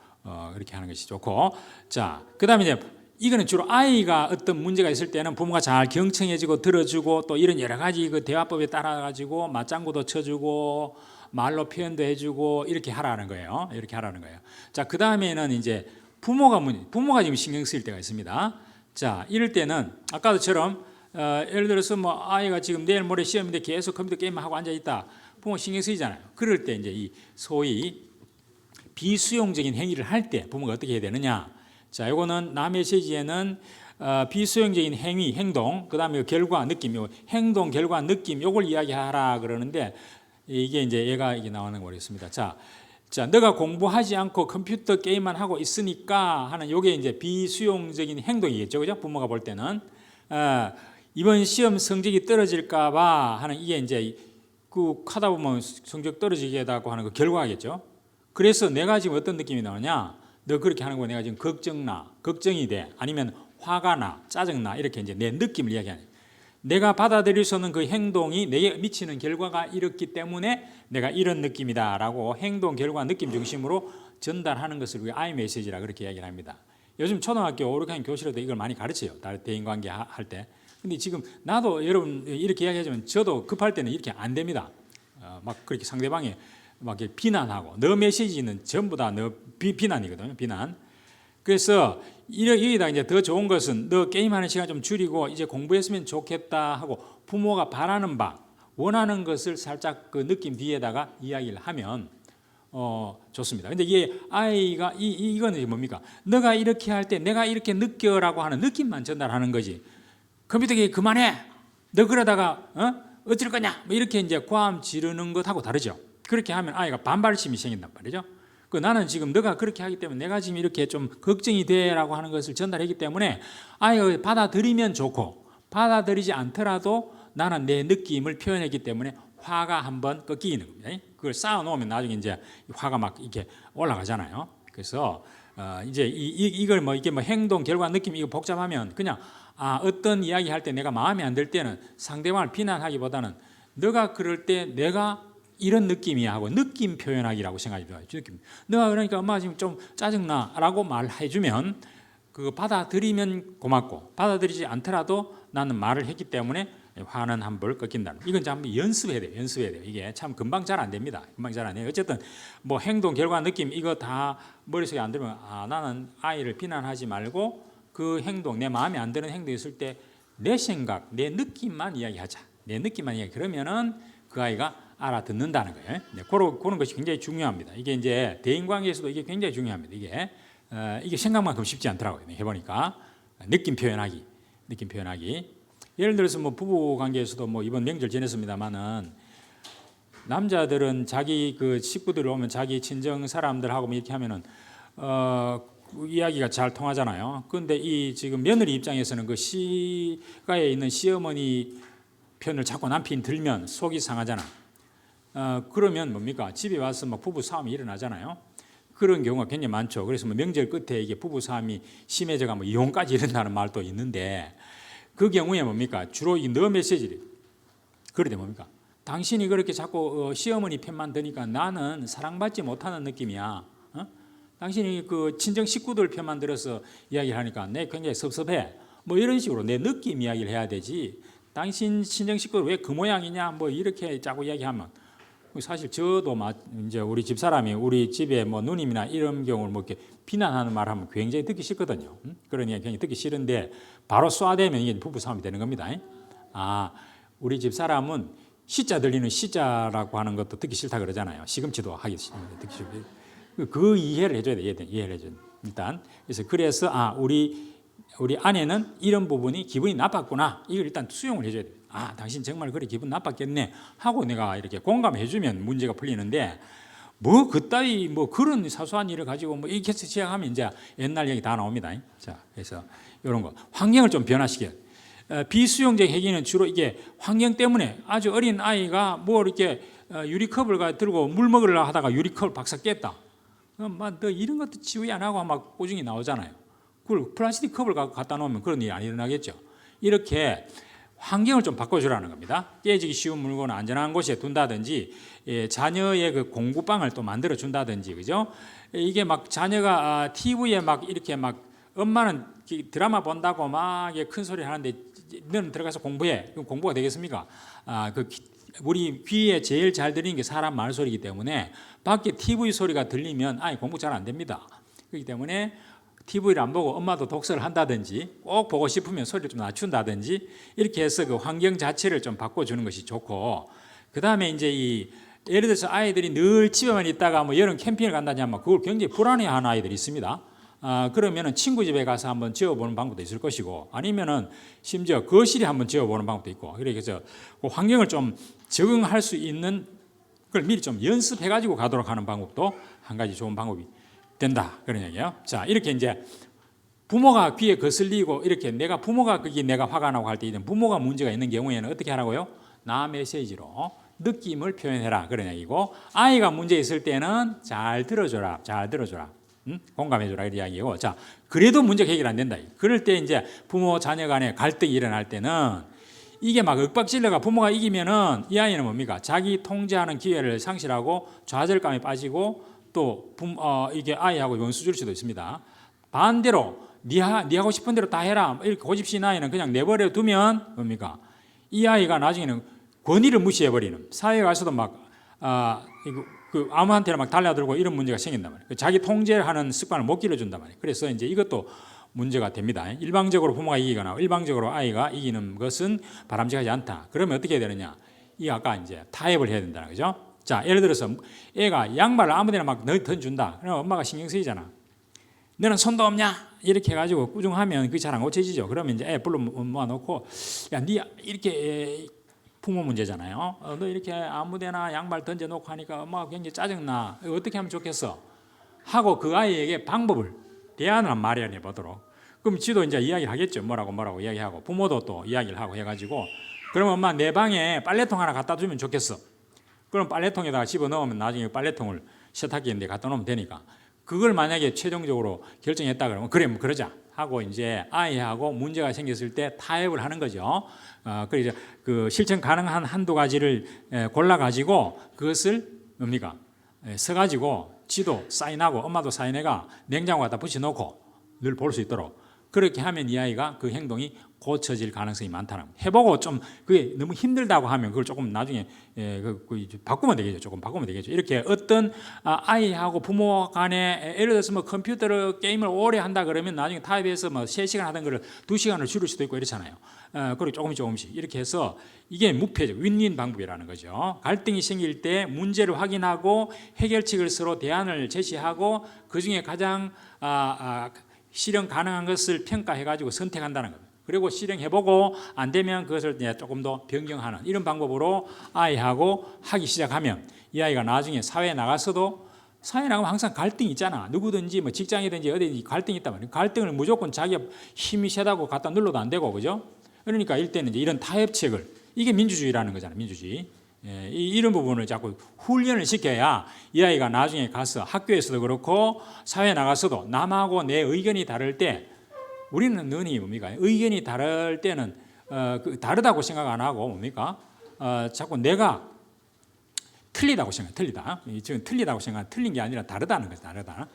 그렇게 하는 것이 좋고. 자, 그다음에 이제 이거는 주로 아이가 어떤 문제가 있을 때는 부모가 잘 경청해주고 들어주고 또 이런 여러 가지 그 대화법에 따라 가지고 맞장구도 쳐주고 말로 표현도 해주고 이렇게 하라는 거예요. 이렇게 하라는 거예요. 자, 그 다음에는 이제 부모가 지금 신경 쓰일 때가 있습니다. 자, 이럴 때는 아까도처럼 예를 들어서 뭐 아이가 지금 내일 모레 시험인데 계속 컴퓨터 게임만 하고 앉아 있다. 부모 신경 쓰이잖아요. 그럴 때 이제 이 소위 비수용적인 행위를 할 때 부모가 어떻게 해야 되느냐? 자, 이거는 나 메시지에는 비수용적인 행위, 행동, 그 다음에 결과, 느낌, 행동, 결과, 느낌, 요걸 이야기하라 그러는데 이게 이제 얘가 이게 나오는 거겠습니다. 자, 너가 공부하지 않고 컴퓨터 게임만 하고 있으니까 하는 요게 이제 비수용적인 행동이겠죠, 그죠? 부모가 볼 때는 이번 시험 성적이 떨어질까봐 하는 이게 이제 그 하다 보면 성적 떨어지게 하다고 하는 그 결과겠죠. 그래서 내가 지금 어떤 느낌이 나오냐? 너 그렇게 하는 거 내가 지금 걱정이 돼. 아니면 화가 나, 짜증나. 이렇게 이제 내 느낌을 이야기하는. 내가 받아들일 수 없는 그 행동이 내게 미치는 결과가 이렇기 때문에 내가 이런 느낌이다라고 행동, 결과, 느낌 중심으로 전달하는 것을 우리 아이 메시지라 그렇게 이야기를 합니다. 요즘 초등학교 5, 6학년 교실에도 이걸 많이 가르쳐요. 대인관계 할 때. 근데 지금 나도 여러분 이렇게 이야기하지만 저도 급할 때는 이렇게 안 됩니다. 막 그렇게 상대방이 막 이렇게 비난하고 너 메시지는 전부 다 너 비난이거든요. 비난. 그래서 여기다 이제 더 좋은 것은 너 게임하는 시간 좀 줄이고 이제 공부했으면 좋겠다 하고 부모가 바라는 바, 원하는 것을 살짝 그 느낌 뒤에다가 이야기를 하면 좋습니다. 근데 이게 아이가 이거는 뭡니까? 너가 이렇게 할 때 내가 이렇게 느껴라고 하는 느낌만 전달하는 거지. 컴퓨터 게임 그만해. 너 그러다가 어쩔 거냐? 뭐 이렇게 이제 고함 지르는 것하고 다르죠. 그렇게 하면 아이가 반발심이 생긴단 말이죠. 나는 지금 너가 그렇게 하기 때문에 내가 지금 이렇게 좀 걱정이 돼라고 하는 것을 전달했기 때문에 아이가 받아들이면 좋고 받아들이지 않더라도 나는 내 느낌을 표현했기 때문에 화가 한번 꺾이는 겁니다. 그걸 쌓아놓으면 나중에 이제 화가 막 이렇게 올라가잖아요. 그래서 이제 이걸 뭐 이게 뭐 행동, 결과, 느낌 이거 복잡하면 그냥 어떤 이야기 할 때 내가 마음에 안 들 때는 상대방을 비난하기보다는 너가 그럴 때 내가 이런 느낌이야 하고 느낌 표현하기라고 생각이 들어요. 너가 그러니까 엄마 지금 좀 짜증나라고 말해주면 그거 받아들이면 고맙고 받아들이지 않더라도 나는 말을 했기 때문에 화는 한벌 꺾인다는. 이건 한번 연습해야 돼요. 이게 참 금방 잘 안 됩니다. 금방 잘 안 돼요. 어쨌든 뭐 행동, 결과, 느낌 이거 다 머릿속에 안 들면 나는 아이를 비난하지 말고 그 행동, 내 마음에 안 드는 행동이 있을 때 내 생각, 내 느낌만 이야기하자. 내 느낌만 이야기. 그러면은 그 아이가 알아듣는다는 거예요. 네, 그런 것이 굉장히 중요합니다. 이게 이제 대인관계에서도 이게 굉장히 중요합니다. 이게 생각만큼 쉽지 않더라고요. 해보니까 느낌 표현하기. 예를 들어서 뭐 부부 관계에서도 뭐 이번 명절 지냈습니다만은 남자들은 자기 그 식구들 오면 자기 친정 사람들하고 뭐 이렇게 하면은 이야기가 잘 통하잖아요. 그런데 이 지금 며느리 입장에서는 그 시가에 있는 시어머니 편을 자꾸 남편이 들면 속이 상하잖아. 그러면 뭡니까? 집에 와서 막 부부 싸움이 일어나잖아요. 그런 경우가 굉장히 많죠. 그래서 뭐 명절 끝에 이게 부부 싸움이 심해져가 뭐 이혼까지 이른다는 말도 있는데 그 경우에 뭡니까? 주로 이 너 메시지를 그럴 때 뭡니까? 당신이 그렇게 자꾸 시어머니 편만 드니까 나는 사랑받지 못하는 느낌이야. 당신이 그 친정 식구들 편만 들어서 이야기를 하니까 내 굉장히 섭섭해. 뭐 이런 식으로 내 느낌 이야기를 해야 되지. 당신 친정 식구들 왜 그 모양이냐? 뭐 이렇게 자꾸 이야기하면 사실 저도 이제 우리 집 사람이 우리 집에 뭐 누님이나 이런 경우를 뭐 이렇게 비난하는 말 하면 굉장히 듣기 싫거든요. 그러니 굉장히 듣기 싫은데 바로 쏴대면 이게 부부 싸움이 되는 겁니다. 우리 집 사람은 시자 들리는 시자라고 하는 것도 듣기 싫다 그러잖아요. 시금치도 하기 싫은데 듣기 싫고 그 이해를 해줘야 돼. 이해를 해줘야 돼. 일단 그래서 우리 아내는 이런 부분이 기분이 나빴구나. 이걸 일단 수용을 해줘야 돼. 당신 정말 그래 기분 나빴겠네 하고 내가 이렇게 공감해주면 문제가 풀리는데 뭐 그따위 뭐 그런 사소한 일을 가지고 뭐 이렇게 시작하면 이제 옛날 얘기 다 나옵니다. 자, 그래서 이런 거 환경을 좀 변화시켜. 비수용적 행위는 주로 이게 환경 때문에 아주 어린 아이가 뭐 이렇게 유리컵을 들고 물 먹으려 하다가 유리컵을 박사 깼다. 막 너 이런 것도 지우개 안 하고 막 꼬중이 나오잖아요. 그걸 플라스틱 컵을 갖다 놓으면 그런 일이 안 일어나겠죠. 이렇게 환경을 좀 바꿔주라는 겁니다. 깨지기 쉬운 물건을 안전한 곳에 둔다든지, 자녀의 그 공부방을 또 만들어 준다든지, 그죠? 이게 막 자녀가 TV에 막 이렇게 막 엄마는 드라마 본다고 막 큰 소리 하는데 너는 들어가서 공부해. 그럼 공부가 되겠습니까? 우리 귀에 제일 잘 들리는 게 사람 말소리이기 때문에 밖에 TV 소리가 들리면 공부 잘 안 됩니다. 그렇기 때문에 TV를 안 보고 엄마도 독서를 한다든지 꼭 보고 싶으면 소리를 좀 낮춘다든지 이렇게 해서 그 환경 자체를 좀 바꿔주는 것이 좋고, 그 다음에 이제 예를 들어서 아이들이 늘 집에만 있다가 뭐 여름 캠핑을 간다냐 하면 그걸 굉장히 불안해하는 아이들이 있습니다. 그러면은 친구 집에 가서 한번 지어보는 방법도 있을 것이고, 아니면은 심지어 거실에 한번 지어보는 방법도 있고, 그래서 그 환경을 좀 적응할 수 있는 걸 미리 좀 연습해가지고 가도록 하는 방법도 한 가지 좋은 방법이 된다, 그런 얘기예요. 자, 이렇게 이제 부모가 귀에 거슬리고 이렇게 부모가 내가 화가 나고 할 때 부모가 문제가 있는 경우에는 어떻게 하라고요? 나 메시지로 느낌을 표현해라, 그런 얘기고, 아이가 문제 있을 때는 잘 들어줘라, 공감해줘라, 이런 이야기고. 자, 그래도 문제가 해결 안 된다. 그럴 때 이제 부모 자녀 간에 갈등이 일어날 때는 이게 막 윽박질러가 부모가 이기면은 이 아이는 뭡니까? 자기 통제하는 기회를 상실하고 좌절감에 빠지고 또 이게 아이하고 원수 줄 수도 있습니다. 반대로 네 하고 싶은 대로 다 해라 이렇게 고집신 아이는 그냥 내버려 두면 뭡니까? 이 아이가 나중에는 권위를 무시해버리는, 사회에 가서도 막 아무한테나 막 달려들고 이런 문제가 생긴단 말이에요. 자기 통제하는 습관을 못 길러준단 말이에요. 그래서 이제 이것도 문제가 됩니다. 일방적으로 부모가 이기거나 일방적으로 아이가 이기는 것은 바람직하지 않다. 그러면 어떻게 해야 되느냐? 이 아까 이제 타협을 해야 된다는 거죠. 자, 예를 들어서 애가 양말을 아무데나 막 던준다. 그럼 엄마가 신경 쓰이잖아. 너는 손도 없냐? 이렇게 해가지고 꾸중하면 그게 잘 안 고쳐지죠. 그러면 이제 애 불러 모아놓고, 야, 네 이렇게 부모 문제잖아요. 너 이렇게 아무데나 양말 던져놓고 하니까 엄마가 굉장히 짜증나. 어떻게 하면 좋겠어? 하고 그 아이에게 방법을, 대안을 마련해 보도록. 그럼 지도 이제 이야기를 하겠죠. 뭐라고 이야기하고, 부모도 또 이야기를 하고 해가지고, 그러면 엄마 내 방에 빨래통 하나 갖다 주면 좋겠어. 그럼 빨래통에다가 집어넣으면 나중에 빨래통을 세탁기에 갖다 놓으면 되니까, 그걸 만약에 최종적으로 결정했다 그러면 그래 뭐 그러자 하고 이제 아이하고 문제가 생겼을 때 타협을 하는 거죠. 그래서 그 실천 가능한 한두 가지를 골라가지고 그것을 뭡니까? 써가지고 지도 사인하고 엄마도 사인해가 냉장고 갖다 붙여놓고 늘 볼 수 있도록, 그렇게 하면 이 아이가 그 행동이 고쳐질 가능성이 많다는 겁니다. 해보고 좀 그게 너무 힘들다고 하면 그걸 조금 나중에 바꾸면 되겠죠. 조금 바꾸면 되겠죠. 이렇게 어떤 아이하고 부모 간에 예를 들어서 뭐 컴퓨터 게임을 오래 한다 그러면 나중에 타협해서 뭐 3시간 하던 거를 2시간을 줄일 수도 있고 이렇잖아요. 그리고 조금씩 이렇게 해서 이게 무패적 윈윈 방법이라는 거죠. 갈등이 생길 때 문제를 확인하고 해결책을 서로 대안을 제시하고 그중에 가장 실현 가능한 것을 평가해가지고 선택한다는 겁니다. 그리고 실행해보고 안 되면 그것을 조금 더 변경하는 이런 방법으로 아이하고 하기 시작하면 이 아이가 나중에 사회에 나가서도, 사회에 나가면 항상 갈등이 있잖아. 누구든지 뭐 직장이든지 어디든지 갈등이 있단 말이에요. 갈등을 무조건 자기가 힘이 세다고 갖다 눌러도 안 되고, 그죠? 그러니까 이때는 이제 이런 타협책을, 이게 민주주의라는 거잖아요. 민주주의. 이런 부분을 자꾸 훈련을 시켜야 이 아이가 나중에 가서 학교에서도 그렇고 사회에 나가서도 남하고 내 의견이 다를 때, 우리는 능히 뭡니까? 의견이 다를 때는 다르다고 생각 안 하고 뭡니까? 자꾸 내가 틀리다고 생각, 지금 틀리다고 생각, 틀린 게 아니라 다르다는 거죠. 다르다.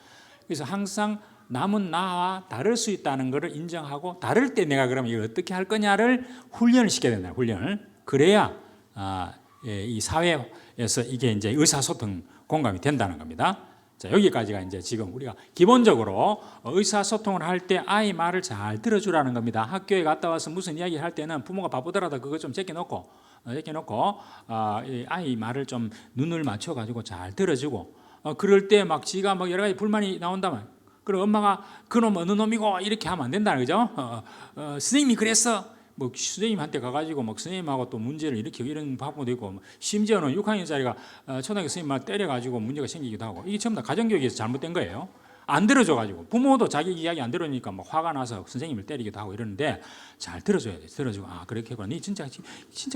그래서 항상 남은 나와 다를 수 있다는 것을 인정하고, 다를 때 내가 그러면 이걸 어떻게 할 거냐를 훈련을 시켜야 된다. 훈련을. 그래야 이 사회에서 이게 이제 의사소통 공감이 된다는 겁니다. 자, 여기까지가 이제 지금 우리가 기본적으로 의사소통을 할 때 아이 말을 잘 들어주라는 겁니다. 학교에 갔다 와서 무슨 이야기를 할 때는 부모가 바쁘더라도 그거 좀 제껴놓고 아이 말을 좀 눈을 맞춰가지고 잘 들어주고, 그럴 때 막 지가 막 여러 가지 불만이 나온다면, 그럼 엄마가 그놈 어느 놈이고 이렇게 하면 안 된다는 거죠. 선생님이 그랬어. 뭐 선생님한테 가가지고 막 선생님하고 또 문제를 일으키고 이런 방법도 있고, 심지어는 6학년짜리가 초등학교 선생님을 때려가지고 문제가 생기기도 하고, 이게 전부 다 가정교육에서 잘못된 거예요. 안 들어줘가지고 부모도 자기 이야기 안 들어주니까 막 화가 나서 선생님을 때리기도 하고 이러는데 잘 들어줘야 돼. 들어주고 그렇게 했구나. 니 진짜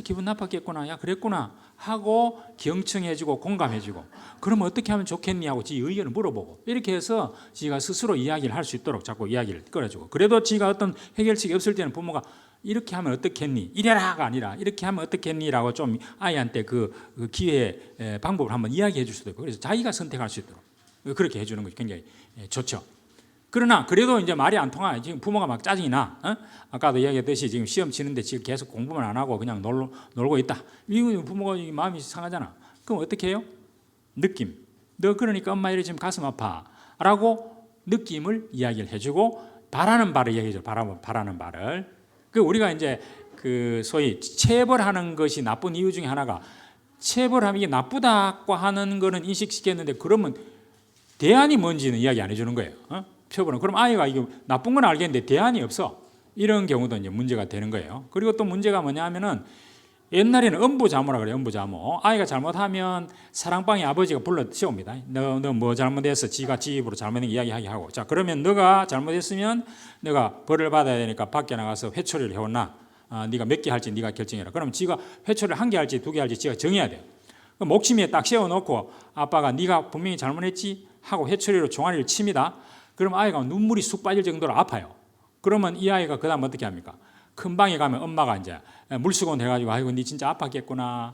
기분 나빴겠구나. 야 그랬구나 하고 경청해주고 공감해주고 그러면 어떻게 하면 좋겠니 하고 지 의견을 물어보고 이렇게 해서 지가 스스로 이야기를 할 수 있도록 자꾸 이야기를 끌어주고 그래도 지가 어떤 해결책이 없을 때는 부모가 이렇게 하면 어떻겠니? 이래라가 아니라 이렇게 하면 어떻겠니라고 좀 아이한테 그 기회 방법을 한번 이야기해 줄 수도 있고 그래서 자기가 선택할 수 있도록 그렇게 해주는 것이 굉장히 좋죠. 그러나 그래도 이제 말이 안 통하. 지금 부모가 막 짜증이 나. 아까도 이야기했듯이 지금 시험 치는데 지금 계속 공부만 안 하고 그냥 놀고 있다. 이거 부모가 마음이 상하잖아. 그럼 어떻게 해요? 느낌. 너 그러니까 엄마 이래 지금 가슴 아파라고 느낌을 이야기를 해주고 바라는 바를 이야기해줘. 바라는 바를. 그 우리가 이제 그 소위 체벌하는 것이 나쁜 이유 중에 하나가 체벌하는 게 나쁘다고 하는 거는 인식시켰는데 그러면 대안이 뭔지는 이야기 안 해주는 거예요. 처벌은. 그럼 아이가 이거 나쁜 건 알겠는데 대안이 없어. 이런 경우도 이제 문제가 되는 거예요. 그리고 또 문제가 뭐냐 하면은 옛날에는 엄부자모라 그래요. 엄부자모. 아이가 잘못하면 사랑방의 아버지가 불러 세웁니다. 너 뭐 잘못했어. 지가 지 입으로 잘못된 이야기하게 하고. 자 그러면 너가 잘못했으면 너가 벌을 받아야 되니까 밖에 나가서 회초리를 해온나. 네가 몇 개 할지 네가 결정해라. 그럼 지가 회초리를 한 개 할지 두 개 할지 지가 정해야 돼요. 목침에 딱 세워놓고 아빠가 네가 분명히 잘못했지 하고 회초리로 종아리를 칩니다. 그럼 아이가 눈물이 쑥 빠질 정도로 아파요. 그러면 이 아이가 그 다음 어떻게 합니까? 큰 방에 가면 엄마가 이제 물수건 해가지고 아이고 니 진짜 아팠겠구나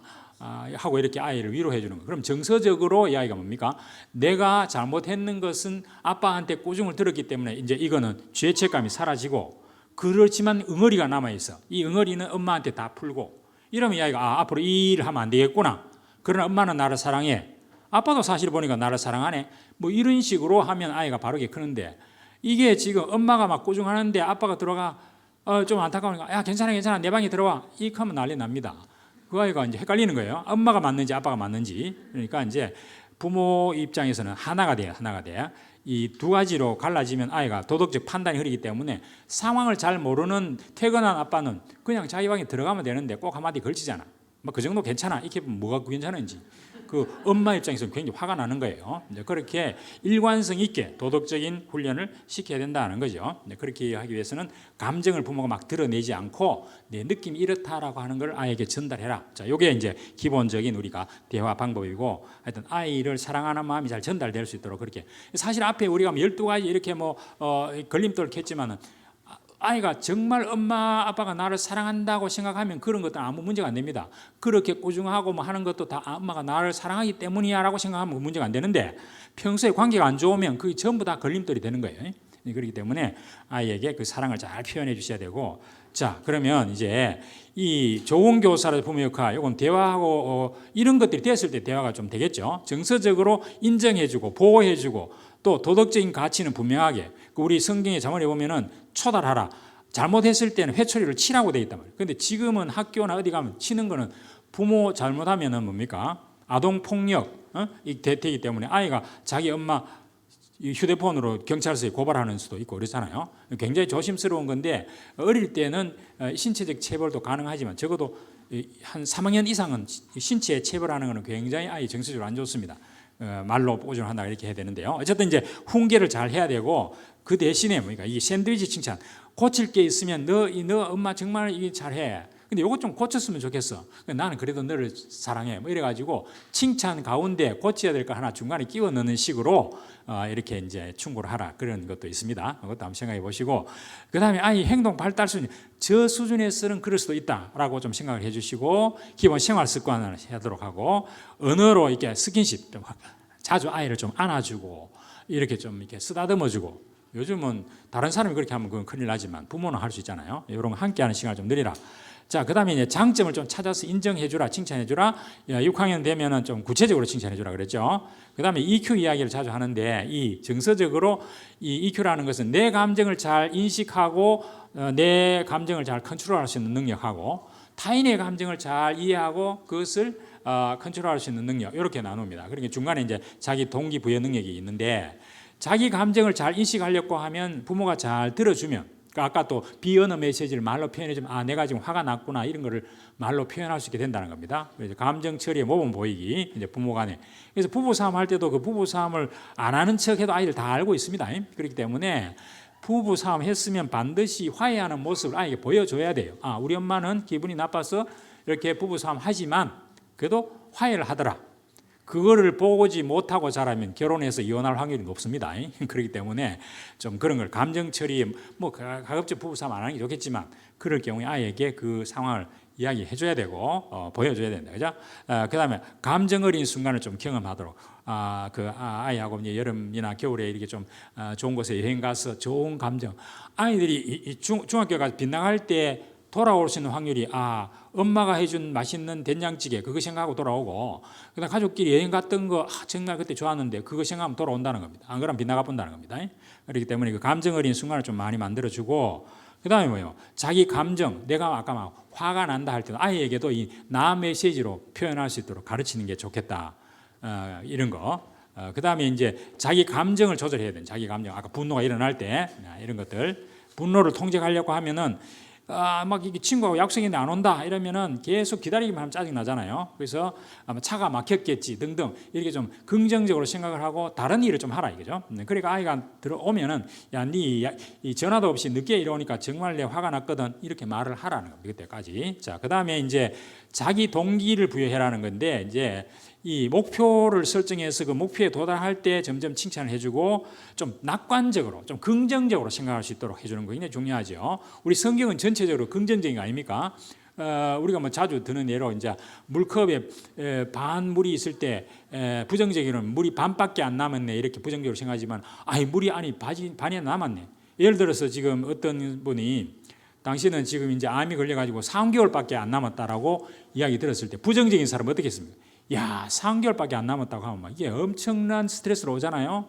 하고 이렇게 아이를 위로해 주는 거예요. 그럼 정서적으로 이 아이가 뭡니까? 내가 잘못했는 것은 아빠한테 꾸중을 들었기 때문에 이제 이거는 죄책감이 사라지고 그렇지만 응어리가 남아있어. 이 응어리는 엄마한테 다 풀고 이러면 이 아이가 앞으로 이 일을 하면 안 되겠구나. 그러나 엄마는 나를 사랑해. 아빠도 사실 보니까 나를 사랑하네. 뭐 이런 식으로 하면 아이가 바르게 크는데 이게 지금 엄마가 막 꾸중하는데 아빠가 들어가 좀 안타까우니까 야 괜찮아 내 방에 들어와 이렇게 하면 난리 납니다. 그 아이가 이제 헷갈리는 거예요. 엄마가 맞는지 아빠가 맞는지. 그러니까 이제 부모 입장에서는 하나가 돼요. 이 두 가지로 갈라지면 아이가 도덕적 판단이 흐르기 때문에 상황을 잘 모르는 퇴근한 아빠는 그냥 자기 방에 들어가면 되는데 꼭 한마디 걸치잖아. 뭐 그 정도 괜찮아. 이렇게 뭐가 괜찮은지. 그 엄마 입장에서는 굉장히 화가 나는 거예요. 이제 그렇게 일관성 있게 도덕적인 훈련을 시켜야 된다는 거죠. 그렇게 하기 위해서는 감정을 부모가 막 드러내지 않고 내 느낌이 이렇다라고 하는 걸 아이에게 전달해라. 자, 이게 이제 기본적인 우리가 대화 방법이고 하여튼 아이를 사랑하는 마음이 잘 전달될 수 있도록 그렇게 사실 앞에 우리가 12가지 이렇게 걸림돌을 캤지만은 아이가 정말 엄마 아빠가 나를 사랑한다고 생각하면 그런 것도 아무 문제가 안 됩니다. 그렇게 꾸중하고 뭐 하는 것도 다 엄마가 나를 사랑하기 때문이야 라고 생각하면 문제가 안 되는데 평소에 관계가 안 좋으면 그게 전부 다 걸림돌이 되는 거예요. 그렇기 때문에 아이에게 그 사랑을 잘 표현해 주셔야 되고 자 그러면 이제 이 좋은 교사의 부모 역할 이건 대화하고 이런 것들이 됐을 때 대화가 좀 되겠죠. 정서적으로 인정해주고 보호해주고 또 도덕적인 가치는 분명하게 우리 성경의 자문에 보면은 초달하라. 잘못했을 때는 회초리를 치라고 되어 있단 말이에요. 그런데 지금은 학교나 어디 가면 치는 거는 부모 잘못하면은 뭡니까? 아동 폭력 이 대태이기 때문에 아이가 자기 엄마 휴대폰으로 경찰서에 고발하는 수도 있고 그렇잖아요. 굉장히 조심스러운 건데 어릴 때는 신체적 체벌도 가능하지만 적어도 한 3학년 이상은 신체 체벌하는 것은 굉장히 아이 정서적으로 안 좋습니다. 말로 꾸중한다 이렇게 해야 되는데요. 어쨌든 이제 훈계를 잘 해야 되고 그 대신에 뭡니까? 이 샌드위치 칭찬. 고칠 게 있으면 너 엄마 정말 이게 잘해. 근데 이것 좀 고쳤으면 좋겠어. 나는 그래도 너를 사랑해. 뭐 이래가지고 칭찬 가운데 고쳐야 될 거 하나 중간에 끼워 넣는 식으로 이렇게 이제 충고를 하라. 그런 것도 있습니다. 그것도 한번 생각해 보시고. 그 다음에 아이 행동 발달 수준. 저 수준에서는 그럴 수도 있다라고 좀 생각을 해 주시고 기본 생활 습관을 하도록 하고 언어로 이렇게 스킨십 좀 자주 아이를 좀 안아주고 이렇게 좀 이렇게 쓰다듬어주고 요즘은 다른 사람이 그렇게 하면 그건 큰일 나지만 부모는 할 수 있잖아요. 이런 거 함께하는 시간을 좀 늘리라. 자, 그 다음에 이제 장점을 좀 찾아서 인정해주라, 칭찬해주라. 6학년 되면은 좀 구체적으로 칭찬해주라 그랬죠. 그 다음에 EQ 이야기를 자주 하는데 이 정서적으로 이 EQ라는 것은 내 감정을 잘 인식하고 내 감정을 잘 컨트롤할 수 있는 능력하고 타인의 감정을 잘 이해하고 그것을 컨트롤할 수 있는 능력 이렇게 나눕니다. 그러니까 중간에 이제 자기 동기부여 능력이 있는데 자기 감정을 잘 인식하려고 하면 부모가 잘 들어주면 그러니까 아까 또 비언어 메시지를 말로 표현해주면 내가 지금 화가 났구나 이런 거를 말로 표현할 수 있게 된다는 겁니다. 그래서 감정 처리의 모범 보이기 이제 부모간에. 그래서 부부싸움 할 때도 그 부부싸움을 안 하는 척해도 아이들 다 알고 있습니다. 그렇기 때문에 부부싸움 했으면 반드시 화해하는 모습을 아이에게 보여줘야 돼요. 우리 엄마는 기분이 나빠서 이렇게 부부싸움 하지만 그래도 화해를 하더라. 그거를 보지 못하고 자라면 결혼해서 이혼할 확률이 높습니다. 그렇기 때문에 좀 그런 걸 감정 처리에 뭐 가급적 부부싸움 안 하는 게 좋겠지만 그럴 경우에 아이에게 그 상황을 이야기해 줘야 되고 보여줘야 된다. 그죠? 그다음에 감정 어린 순간을 좀 경험하도록 아이하고 이제 여름이나 겨울에 이렇게 좀 좋은 곳에 여행 가서 좋은 감정 아이들이 중학교 가서 빗나갈 때 돌아올 수 있는 확률이 엄마가 해준 맛있는 된장찌개 그거 생각하고 돌아오고 그다음 가족끼리 여행 갔던 거 정말 그때 좋았는데 그거 생각하면 돌아온다는 겁니다. 안 그러면 빗나가 본다는 겁니다. 그렇기 때문에 그 감정 어린 순간을 좀 많이 만들어주고 그다음에 뭐예요? 자기 감정 내가 아까 막 화가 난다 할 때도 아이에게도 이 나 메시지로 표현할 수 있도록 가르치는 게 좋겠다. 이런 거. 그다음에 이제 자기 감정을 조절해야 돼요. 자기 감정. 아까 분노가 일어날 때 이런 것들 분노를 통제하려고 하면은 막 이게 친구하고 약속인데 안 온다 이러면은 계속 기다리기만 하면 짜증 나잖아요. 그래서 아마 차가 막혔겠지 등등 이렇게 좀 긍정적으로 생각을 하고 다른 일을 좀 하라 이거죠. 그러니까 아이가 들어오면은 네 전화도 없이 늦게 이러니까 정말 내 화가 났거든 이렇게 말을 하라는 겁니다. 그때까지. 자, 그다음에 이제 자기 동기를 부여해라는 건데 이제 이 목표를 설정해서 그 목표에 도달할 때 점점 칭찬을 해주고 좀 낙관적으로 좀 긍정적으로 생각할 수 있도록 해주는 거 굉장히 중요하죠. 우리 성경은 전체적으로 긍정적인 거 아닙니까? 우리가 뭐 자주 드는 예로 이제 물컵에 반 물이 있을 때 부정적으로는 물이 반밖에 안 남았네 이렇게 부정적으로 생각하지만 물이 반이 남았네. 예를 들어서 지금 어떤 분이 당신은 지금 이제 암이 걸려가지고 3개월밖에 안 남았다라고 이야기 들었을 때 부정적인 사람은 어떻게 했습니까? 3개월밖에 안 남았다고 하면 이게 엄청난 스트레스로 오잖아요.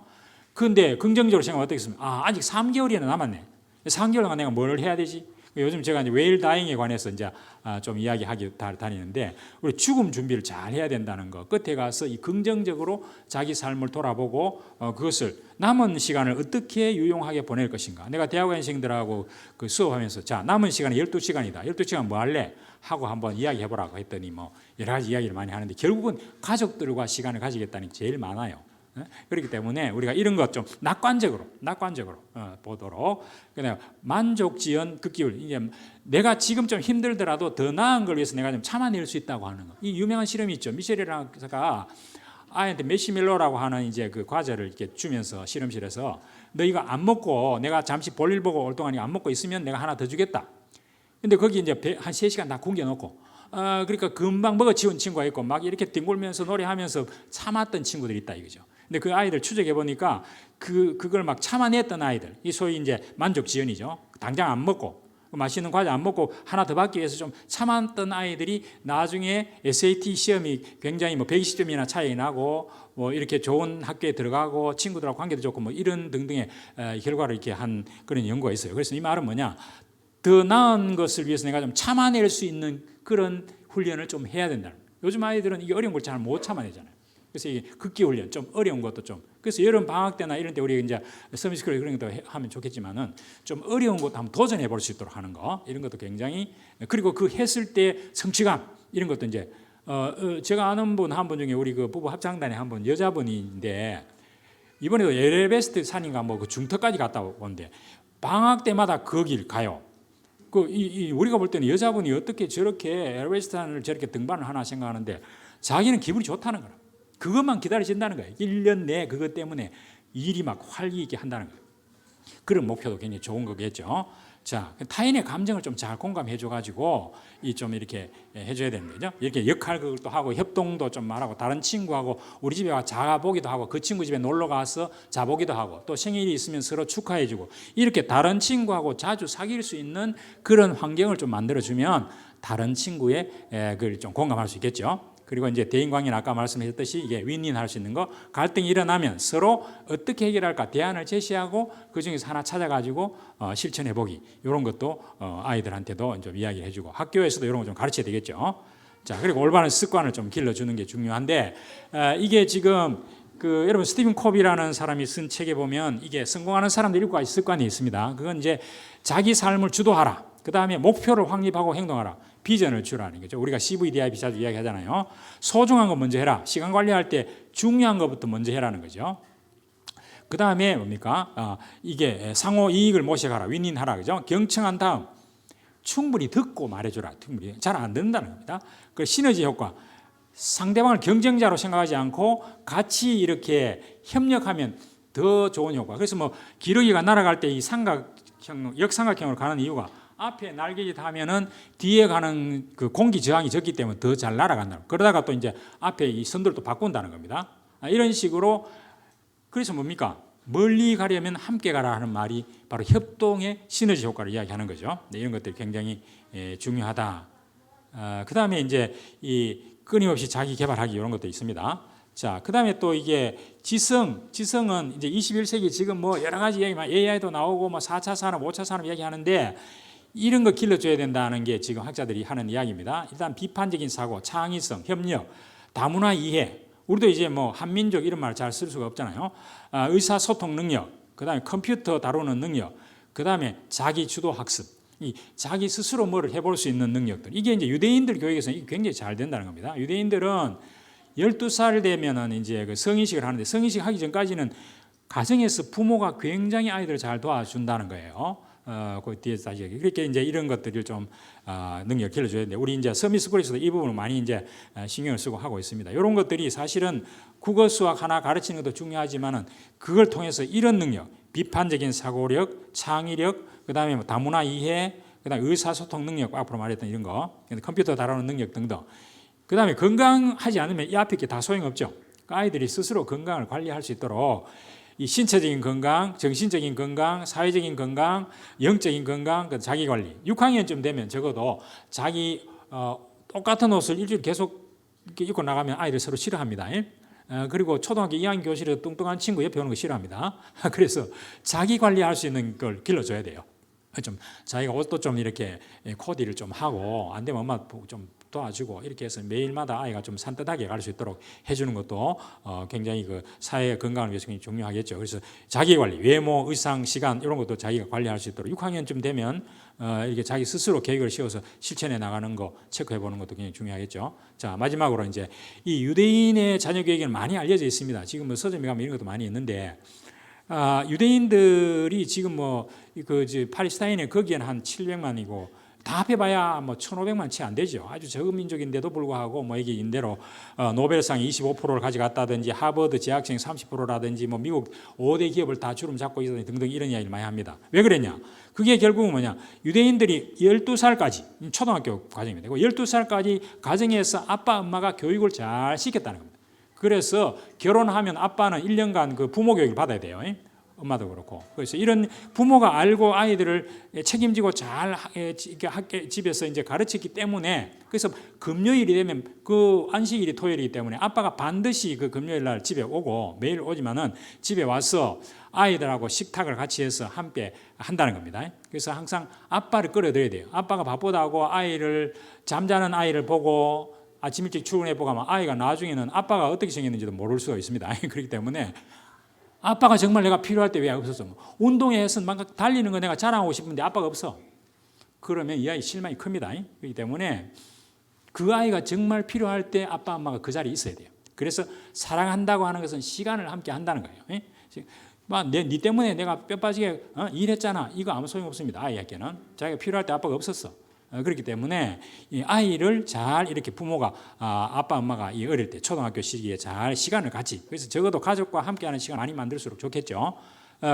그런데 긍정적으로 생각하면 어떻겠습니까? 아직 3개월이나 남았네. 3개월 동안 내가 뭘 해야 되지? 요즘 제가 이제 웨일다잉에 관해서 이제 좀 이야기하기 다니는데 우리 죽음 준비를 잘 해야 된다는 거. 끝에 가서 이 긍정적으로 자기 삶을 돌아보고 그것을 남은 시간을 어떻게 유용하게 보낼 것인가. 내가 대학원생들하고 그 수업하면서 자 남은 시간이 12시간이다. 12시간 뭐 할래? 하고 한번 이야기해보라고 했더니 뭐 여러 가지 이야기를 많이 하는데 결국은 가족들과 시간을 가지겠다는 게 제일 많아요. 그렇기 때문에 우리가 이런 것 좀 낙관적으로 보도록 그냥 만족지연 극기율 이제 내가 지금 좀 힘들더라도 더 나은 걸 위해서 내가 좀 참아낼 수 있다고 하는 거. 이 유명한 실험이 있죠. 미셸이라는 교사가 아이한테 메시밀로라고 하는 이제 그 과자를 이렇게 주면서 실험실에서 너 이거 안 먹고 내가 잠시 볼일 보고 올 동안 안 먹고 있으면 내가 하나 더 주겠다. 근데 거기 이제 한 3시간 다 굶겨놓고 그러니까 금방 먹어치운 친구가 있고 막 이렇게 뒹굴면서 노래하면서 참았던 친구들이 있다 이거죠. 근데 그 아이들 추적해 보니까 그걸 막 참아냈던 아이들, 이 소위 이제 만족지연이죠. 당장 안 먹고 맛있는 과자 안 먹고 하나 더 받기 위해서 좀 참았던 아이들이 나중에 SAT 시험이 굉장히 뭐 120점이나 차이 나고 뭐 이렇게 좋은 학교에 들어가고 친구들하고 관계도 좋고 뭐 이런 등등의 결과를 이렇게 한 그런 연구가 있어요. 그래서 이 말은 뭐냐? 더 나은 것을 위해서 내가 좀 참아낼 수 있는 그런 훈련을 좀 해야 된다는 거예요. 요즘 아이들은 이게 어려운 걸 잘 못 참아내잖아요. 그래서 이게 극기 훈련, 좀 어려운 것도 좀. 그래서 여름 방학 때나 이런 때 우리 이제 서밋스쿨 그런 것도 하면 좋겠지만은 좀 어려운 것도 한번 도전해 볼 수 있도록 하는 거 이런 것도 굉장히 그리고 그 했을 때 성취감 이런 것도 이제 제가 아는 분 한 분 중에 우리 그 부부 합창단에 한 분 여자분인데 이번에도 에베레스트 산인가 뭐 그 중턱까지 갔다 온데 방학 때마다 거길 가요. 우리가 볼 때는 여자분이 어떻게 저렇게 에베레스트 산을 저렇게 등반을 하나 생각하는데 자기는 기분이 좋다는 거라. 그것만 기다려진다는 거예요. 1년 내에 그것 때문에 일이 막 활기 있게 한다는 거예요. 그런 목표도 굉장히 좋은 거겠죠. 자, 타인의 감정을 좀 잘 공감해 줘가지고 좀 이렇게 해줘야 되는 거죠. 이렇게 역할극도 하고 협동도 좀 말하고 다른 친구하고 우리 집에 와 자보기도 하고 그 친구 집에 놀러 가서 자보기도 하고 또 생일이 있으면 서로 축하해주고 이렇게 다른 친구하고 자주 사귈 수 있는 그런 환경을 좀 만들어주면 다른 친구의 그걸 좀 공감할 수 있겠죠. 그리고 이제 대인관계는 아까 말씀하셨듯이 이게 윈윈할 수 있는 거 갈등이 일어나면 서로 어떻게 해결할까 대안을 제시하고 그 중에서 하나 찾아가지고 실천해 보기 이런 것도 아이들한테도 좀 이야기를 해주고 학교에서도 이런 거 좀 가르쳐야 되겠죠. 자 그리고 올바른 습관을 좀 길러주는 게 중요한데 이게 지금 여러분 스티븐 콥이라는 사람이 쓴 책에 보면 이게 성공하는 사람들이 있을 거 아니에요. 있습니다. 그건 이제 자기 삶을 주도하라. 그 다음에 목표를 확립하고 행동하라. 비전을 주라는 거죠. 우리가 CVDIP 자주 이야기하잖아요. 소중한 거 먼저 해라. 시간 관리할 때 중요한 것부터 먼저 해라는 거죠. 그 다음에 뭡니까? 이게 상호 이익을 모색하라. 윈윈하라. 그죠? 경청한 다음 충분히 듣고 말해주라. 충분히 잘 안 듣는다는 겁니다. 그 시너지 효과. 상대방을 경쟁자로 생각하지 않고 같이 이렇게 협력하면 더 좋은 효과. 그래서 뭐 기러기가 날아갈 때 이 역삼각형으로 가는 이유가 앞에 날개짓 하면은 뒤에 가는 그 공기 저항이 적기 때문에 더 잘 날아간다. 그러다가 또 이제 앞에 이 선들도 바꾼다는 겁니다. 이런 식으로 그래서 뭡니까? 멀리 가려면 함께 가라 하는 말이 바로 협동의 시너지 효과를 이야기하는 거죠. 이런 것들이 굉장히 중요하다. 그 다음에 이제 이 끊임없이 자기 개발하기 이런 것도 있습니다. 자, 그 다음에 또 이게 지성은 이제 21세기 지금 뭐 여러 가지 얘기, AI도 나오고 뭐 4차 산업, 5차 산업 얘기하는데 이런 거 길러줘야 된다는 게 지금 학자들이 하는 이야기입니다. 일단 비판적인 사고, 창의성, 협력, 다문화 이해. 우리도 이제 뭐 한민족 이런 말을 잘 쓸 수가 없잖아요. 의사소통 능력, 그 다음에 컴퓨터 다루는 능력, 그 다음에 자기 주도 학습, 이 자기 스스로 뭐를 해볼 수 있는 능력들. 이게 이제 유대인들 교육에서는 이게 굉장히 잘 된다는 겁니다. 유대인들은 12살 되면은 이제 그 성인식을 하는데 성인식 하기 전까지는 가정에서 부모가 굉장히 아이들을 잘 도와준다는 거예요. 그 뒤에서 다시 그렇게 이제 이런 것들을 좀 능력 길러줘야 되는데 우리 이제 서미스쿨에서도 이 부분을 많이 이제 신경을 쓰고 하고 있습니다. 이런 것들이 사실은 국어 수학 하나 가르치는 것도 중요하지만은 그걸 통해서 이런 능력, 비판적인 사고력, 창의력, 그 다음에 뭐 다문화 이해, 그 다음에 의사소통 능력 앞으로 말했던 이런 거, 컴퓨터 다루는 능력 등등. 그 다음에 건강하지 않으면 이 앞에 게 다 소용없죠. 그러니까 아이들이 스스로 건강을 관리할 수 있도록. 이 신체적인 건강, 정신적인 건강, 사회적인 건강, 영적인 건강, 자기 관리. 6학년쯤 되면 적어도 자기 똑같은 옷을 일주일 계속 이렇게 입고 나가면 아이들 서로 싫어합니다. 그리고 초등학교 2학년 교실에 뚱뚱한 친구 옆에 오는 거 싫어합니다. 그래서 자기 관리할 수 있는 걸 길러줘야 돼요. 좀 자기가 옷도 좀 이렇게 코디를 좀 하고 안 되면 엄마 좀 도와주고 이렇게 해서 매일마다 아이가 좀 산뜻하게 갈 수 있도록 해주는 것도 굉장히 그 사회의 건강을 위해서 굉장히 중요하겠죠. 그래서 자기 관리, 외모, 의상, 시간 이런 것도 자기가 관리할 수 있도록 6학년쯤 되면 이렇게 자기 스스로 계획을 세워서 실천해 나가는 거 체크해 보는 것도 굉장히 중요하겠죠. 자, 마지막으로 이제 이 유대인의 자녀 교육에는 많이 알려져 있습니다. 지금 뭐 서점에 가면 이런 것도 많이 있는데 유대인들이 지금 뭐 그 팔레스타인에 거기에는 한 700만이고 다 합해봐야 뭐 1,500만 채 안 되죠. 아주 적은 민족인데도 불구하고 뭐 이게 인대로 노벨상 25%를 가져갔다든지 하버드 재학생 30%라든지 뭐 미국 5대 기업을 다 주름 잡고 있다든지 등등 이런 이야기를 많이 합니다. 왜 그랬냐? 그게 결국은 뭐냐? 유대인들이 12살까지 초등학교 과정입니다. 12살까지 가정에서 아빠 엄마가 교육을 잘 시켰다는 겁니다. 그래서 결혼하면 아빠는 1년간 그 부모 교육을 받아야 돼요. 엄마도 그렇고. 그래서 이런 부모가 알고 아이들을 책임지고 잘 집에서 이제 가르치기 때문에 그래서 금요일이 되면 그 안식일이 토요일이기 때문에 아빠가 반드시 그 금요일 날 집에 오고 매일 오지만은 집에 와서 아이들하고 식탁을 같이 해서 함께 한다는 겁니다. 그래서 항상 아빠를 끌어들여야 돼요. 아빠가 바쁘다고 아이를 잠자는 아이를 보고 아침 일찍 출근해 보고 하면 아이가 나중에는 아빠가 어떻게 생겼는지도 모를 수가 있습니다. 그렇기 때문에 아빠가 정말 내가 필요할 때 왜 없었어? 운동회에서 막 달리는 거 내가 자랑하고 싶은데 아빠가 없어. 그러면 이 아이 실망이 큽니다. 그렇기 때문에 그 아이가 정말 필요할 때 아빠 엄마가 그 자리에 있어야 돼요. 그래서 사랑한다고 하는 것은 시간을 함께 한다는 거예요. 네 때문에 내가 뼈 빠지게 일했잖아. 이거 아무 소용없습니다. 아이에게는. 자기가 필요할 때 아빠가 없었어. 그렇기 때문에 이 아이를 잘 이렇게 부모가 아빠 엄마가 이 어릴 때 초등학교 시기에 잘 시간을 같이 그래서 적어도 가족과 함께하는 시간 많이 만들수록 좋겠죠.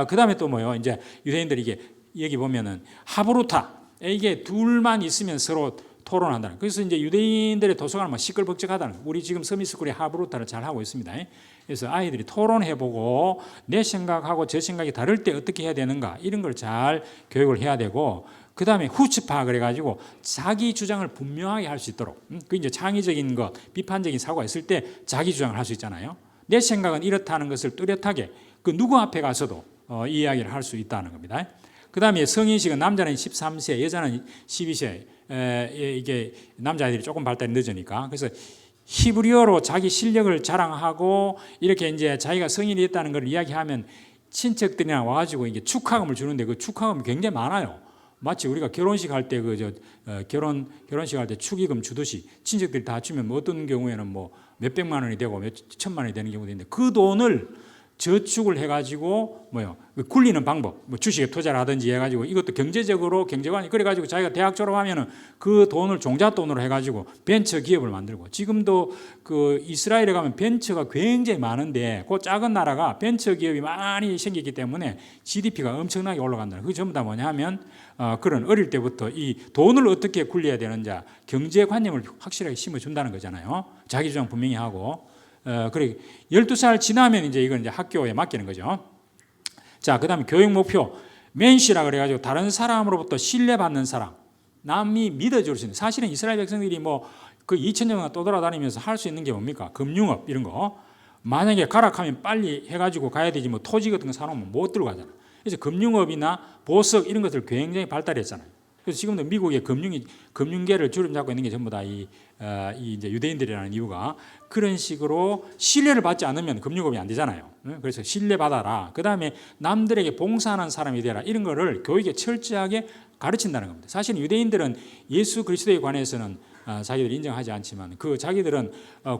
그 다음에 또 뭐요? 이제 유대인들이 이게 여기 보면은 하브루타 이게 둘만 있으면 서로 토론한다는. 그래서 이제 유대인들의 도서관은 막 시끌벅적하다는. 우리 지금 서미스쿨이 하브루타를 잘 하고 있습니다. 그래서 아이들이 토론해보고 내 생각하고 저 생각이 다를 때 어떻게 해야 되는가 이런 걸 잘 교육을 해야 되고. 그 다음에 후츠파 그래가지고 자기 주장을 분명하게 할 수 있도록 그 이제 창의적인 것, 비판적인 사고가 있을 때 자기 주장을 할 수 있잖아요. 내 생각은 이렇다는 것을 뚜렷하게 그 누구 앞에 가서도 이 이야기를 할 수 있다는 겁니다. 그 다음에 성인식은 남자는 13세, 여자는 12세 이게 남자애들이 조금 발달이 늦으니까 그래서 히브리어로 자기 실력을 자랑하고 이렇게 이제 자기가 성인이 됐다는 걸 이야기하면 친척들이나 와가지고 이게 축하금을 주는데 그 축하금이 굉장히 많아요. 마치 우리가 결혼식 할 때 결혼식 할 때 축의금 주듯이 친척들이 다 주면 뭐 어떤 경우에는 뭐 몇백만 원이 되고 몇 천만 원이 되는 경우도 있는데 그 돈을 저축을 해가지고 굴리는 방법, 뭐 주식에 투자를 하든지 해가지고 이것도 경제적으로 경제관이 그래가지고 자기가 대학 졸업하면은 그 돈을 종잣돈으로 해가지고 벤처 기업을 만들고 지금도 그 이스라엘에 가면 벤처가 굉장히 많은데 그 작은 나라가 벤처 기업이 많이 생겼기 때문에 GDP가 엄청나게 올라간다. 그게 전부 다 뭐냐면 그런 어릴 때부터 이 돈을 어떻게 굴려야 되는지 경제관념을 확실하게 심어준다는 거잖아요. 자기 주장 분명히 하고. 그래 12살 지나면 이제 이건 이제 학교에 맡기는 거죠. 자, 그다음에 교육 목표 맨시라 그래가지고 다른 사람으로부터 신뢰받는 사람, 남이 믿어줄 수 있는. 사실은 이스라엘 백성들이 뭐 그 2000년간 떠돌아다니면서 할 수 있는 게 뭡니까? 금융업 이런 거. 만약에 가락하면 빨리 해가지고 가야 되지 뭐 토지 같은 거 사놓으면 못 들고 가잖아. 그래서 금융업이나 보석 이런 것들 굉장히 발달했잖아요. 그래서 지금도 미국의 금융계를 주름 잡고 있는 게 전부 다 이 이제 유대인들이라는 이유가 그런 식으로 신뢰를 받지 않으면 금융업이 안 되잖아요. 그래서 신뢰받아라. 그 다음에 남들에게 봉사하는 사람이 되라. 이런 거를 교육에 철저하게 가르친다는 겁니다. 사실 유대인들은 예수 그리스도에 관해서는 자기들이 인정하지 않지만 그 자기들은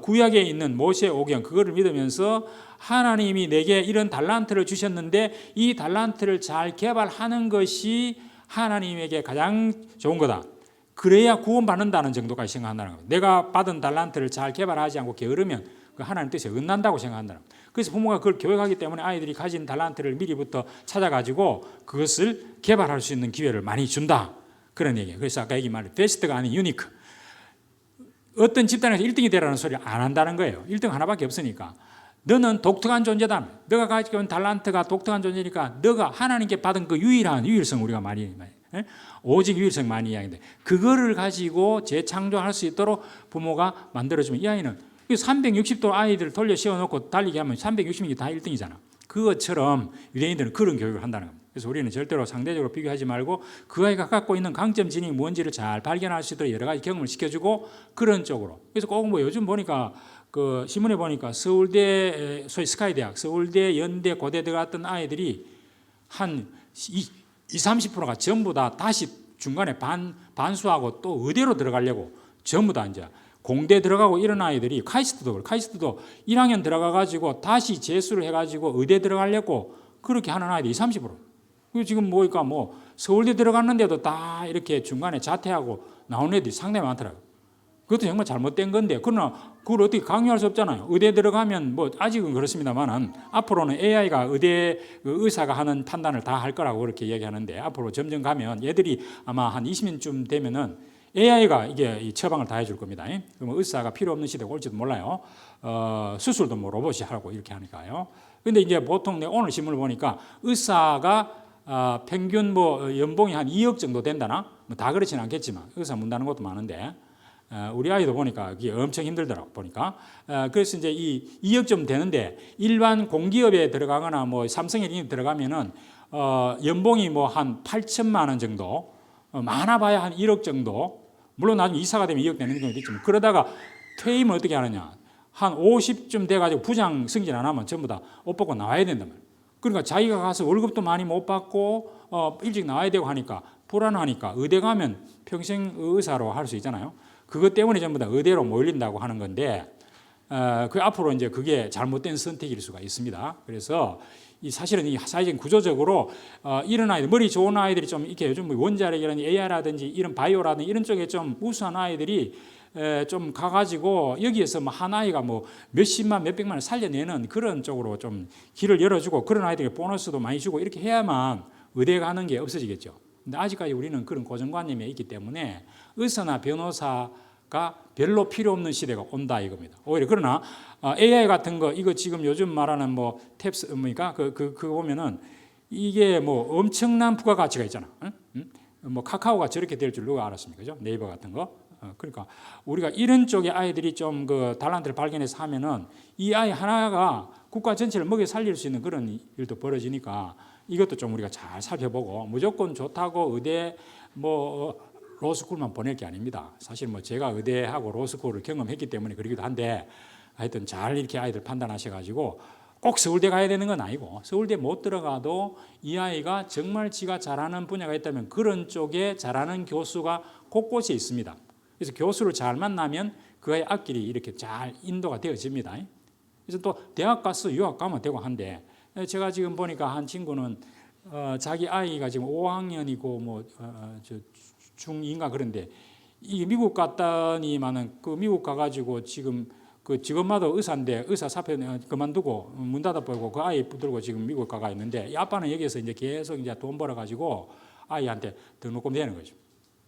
구약에 있는 모세 오경 그거를 믿으면서 하나님이 내게 이런 달란트를 주셨는데 이 달란트를 잘 개발하는 것이 하나님에게 가장 좋은 거다. 그래야 구원받는다는 정도까지 생각한다는 겁니다. 내가 받은 달란트를 잘 개발하지 않고 게으르면 그 하나님 뜻에 은난다고 생각한다는 겁니다. 그래서 부모가 그걸 교육하기 때문에 아이들이 가진 달란트를 미리부터 찾아가지고 그것을 개발할 수 있는 기회를 많이 준다. 그런 얘기예요. 그래서 아까 얘기 말한 베스트가 아닌 유니크. 어떤 집단에서 1등이 되라는 소리를 안 한다는 거예요. 1등 하나밖에 없으니까. 너는 독특한 존재다. 너가 가지고 있는 달란트가 독특한 존재니까 너가 하나님께 받은 그 유일성 우리가 많이 오직 유일성 많이 이야기하는데 그거를 가지고 재창조할 수 있도록 부모가 만들어주면 이 아이는 360도 아이들을 돌려 씌워놓고 달리게 하면 360이 다 1등이잖아. 그것처럼 유대인들은 그런 교육을 한다는 겁니다. 그래서 우리는 절대로 상대적으로 비교하지 말고 그 아이가 갖고 있는 강점 지능이 뭔지를 잘 발견할 수 있도록 여러 가지 경험을 시켜주고 그런 쪽으로. 그래서 꼭 뭐 요즘 보니까 그 신문에 보니까 서울대 소위 스카이대학, 서울대, 연대, 고대 들어갔던 아이들이 한 30%가 전부 다 다시 중간에 반수하고 또 의대로 들어가려고 전부 다 이제 공대 들어가고 이런 아이들이 카이스트도 1학년 들어가가지고 다시 재수를 해가지고 의대 들어가려고 그렇게 하는 아이들이 30%. 지금 보니까 뭐 서울대 들어갔는데도 다 이렇게 중간에 자퇴하고 나오는 애들이 상당히 많더라고요. 그것도 정말 잘못된 건데 그러나 그걸 어떻게 강요할 수 없잖아요. 의대 들어가면 뭐 아직은 그렇습니다만은 앞으로는 AI가 의사가 하는 판단을 다 할 거라고 그렇게 얘기하는데 앞으로 점점 가면 얘들이 아마 한 20년쯤 되면은 AI가 이게 이 처방을 다 해줄 겁니다. 그러면 의사가 필요 없는 시대가 올지도 몰라요. 수술도 뭐 로봇이 하고 이렇게 하니까요. 근데 이제 보통 오늘 신문을 보니까 의사가 평균 뭐 연봉이 한 2억 정도 된다나 뭐 다 그렇지는 않겠지만 의사 문다는 것도 많은데 우리 아이도 보니까 이게 엄청 힘들더라고 보니까. 그래서 이제 이 2억 좀 되는데 일반 공기업에 들어가거나 뭐 삼성에 들어가면은 연봉이 뭐 한 8천만 원 정도, 많아봐야 한 1억 정도. 물론 나중에 이사가 되면 2억 되는 경우도 있지만 그러다가 퇴임을 어떻게 하느냐? 한 50쯤 돼가지고 부장 승진 안 하면 전부 다 옷 벗고 나와야 된단 말이에요. 그러니까 자기가 가서 월급도 많이 못 받고 일찍 나와야 되고 하니까 불안하니까 의대 가면 평생 의사로 할 수 있잖아요. 그것 때문에 전부 다 의대로 몰린다고 하는 건데 그 앞으로 이제 그게 잘못된 선택일 수가 있습니다. 그래서 이 사실은 이 사회적인 구조적으로 이런 아이들 머리 좋은 아이들이 좀 이렇게 요즘 원자력이라든지 AI라든지 이런 바이오라든지 이런 쪽에 좀 우수한 아이들이 좀 가가지고 여기에서 뭐 한 아이가 뭐 몇십만 몇백만을 살려내는 그런 쪽으로 좀 길을 열어주고 그런 아이들에게 보너스도 많이 주고 이렇게 해야만 의대 가는 게 없어지겠죠. 근데 아직까지 우리는 그런 고정관념이 있기 때문에 의사나 변호사가 별로 필요 없는 시대가 온다 이겁니다. 오히려 그러나 AI 같은 거 이거 지금 요즘 말하는 뭐 탭스 뭡니까 그거 보면은 이게 뭐 엄청난 부가가치가 있잖아. 응? 뭐 카카오가 저렇게 될 줄 누가 알았습니까? 그죠? 네이버 같은 거. 그러니까 우리가 이런 쪽의 아이들이 좀 그 달란트를 발견해서 하면은 이 아이 하나가 국가 전체를 먹여 살릴 수 있는 그런 일도 벌어지니까 이것도 좀 우리가 잘 살펴보고 무조건 좋다고 의대 뭐 로스쿨만 보낼 게 아닙니다. 사실 뭐 제가 의대하고 로스쿨을 경험했기 때문에 그러기도 한데 하여튼 잘 이렇게 아이들 판단하셔가지고 꼭 서울대 가야 되는 건 아니고 서울대 못 들어가도 이 아이가 정말 지가 잘하는 분야가 있다면 그런 쪽에 잘하는 교수가 곳곳에 있습니다. 그래서 교수를 잘 만나면 그 아이 앞길이 이렇게 잘 인도가 되어집니다. 그래서 또 대학 가서 유학 가면 되고 한데 제가 지금 보니까 한 친구는 자기 아이가 지금 5학년이고 뭐 중2인가 그런데 이 미국 갔더니만은 그 미국 가가지고 지금 그 직업마다 의사인데 의사 사표 그만두고 문 닫아버리고 그 아이 붙들고 지금 미국 가가 있는데 이 아빠는 여기서 이제 계속 이제 돈 벌어가지고 아이한테 등록금 내는 거죠.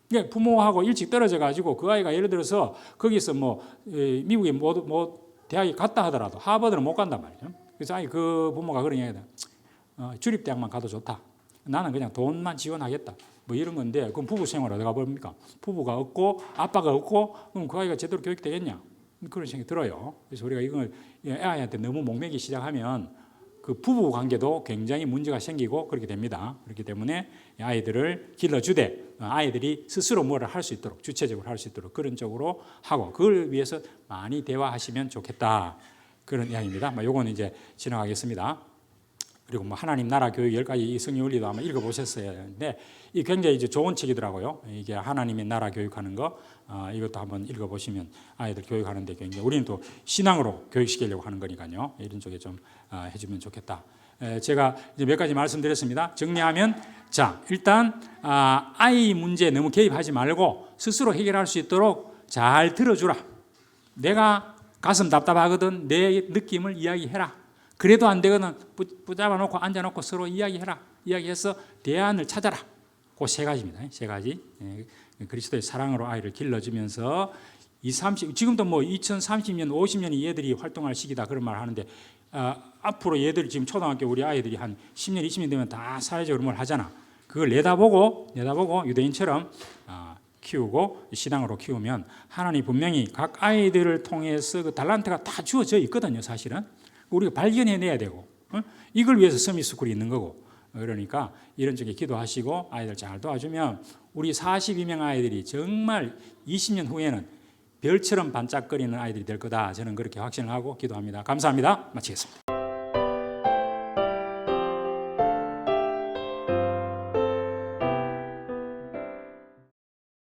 그러니까 부모하고 일찍 떨어져가지고 그 아이가 예를 들어서 거기서 뭐 미국에 뭐 대학에 갔다 하더라도 하버드는 못 간단 말이죠. 그래서 아이 그 부모가 그런 얘기다. 주립대학만 가도 좋다. 나는 그냥 돈만 지원하겠다. 뭐 이런 건데 그럼 부부 생활 어디가 봅니까? 부부가 없고 아빠가 없고 그럼 그 아이가 제대로 교육되겠냐? 그런 생각이 들어요. 그래서 우리가 이걸 아이한테 너무 목매기 시작하면 그 부부 관계도 굉장히 문제가 생기고 그렇게 됩니다. 그렇기 때문에 아이들을 길러주되 아이들이 스스로 뭐를 할 수 있도록 주체적으로 할 수 있도록 그런 쪽으로 하고 그걸 위해서 많이 대화하시면 좋겠다. 그런 이야기입니다. 요거는 이제 지나가겠습니다. 그리고 뭐 하나님 나라 교육 10가지 성경 원리도 아마 읽어보셨어야 하는데 이 굉장히 이제 좋은 책이더라고요. 이게 하나님의 나라 교육하는 거 이것도 한번 읽어보시면 아이들 교육하는데 굉장히 우리는 또 신앙으로 교육시키려고 하는 거니까요. 이런 쪽에 좀 해주면 좋겠다. 제가 이제 몇 가지 말씀드렸습니다. 정리하면 자 일단 아이 문제에 너무 개입하지 말고 스스로 해결할 수 있도록 잘 들어주라. 내가 가슴 답답하거든 내 느낌을 이야기해라. 그래도 안 되거든 붙잡아 놓고 앉아 놓고 서로 이야기해라. 이야기해서 대안을 찾아라. 그 세 가지입니다. 세 가지. 그리스도의 사랑으로 아이를 길러주면서 지금도 뭐 2030년, 50년이 얘들이 활동할 시기다 그런 말 하는데 앞으로 얘들이 지금 초등학교 우리 아이들이 한 10년, 20년 되면 다 사회적으로 뭘 하잖아. 그걸 내다보고 유대인처럼 키우고 신앙으로 키우면 하나님 분명히 각 아이들을 통해서 그 달란트가 다 주어져 있거든요. 사실은. 우리가 발견해내야 되고 이걸 위해서 서밋스쿨이 있는 거고 그러니까 이런 쪽에 기도하시고 아이들 잘 도와주면 우리 42명 아이들이 정말 20년 후에는 별처럼 반짝거리는 아이들이 될 거다. 저는 그렇게 확신을 하고 기도합니다. 감사합니다. 마치겠습니다.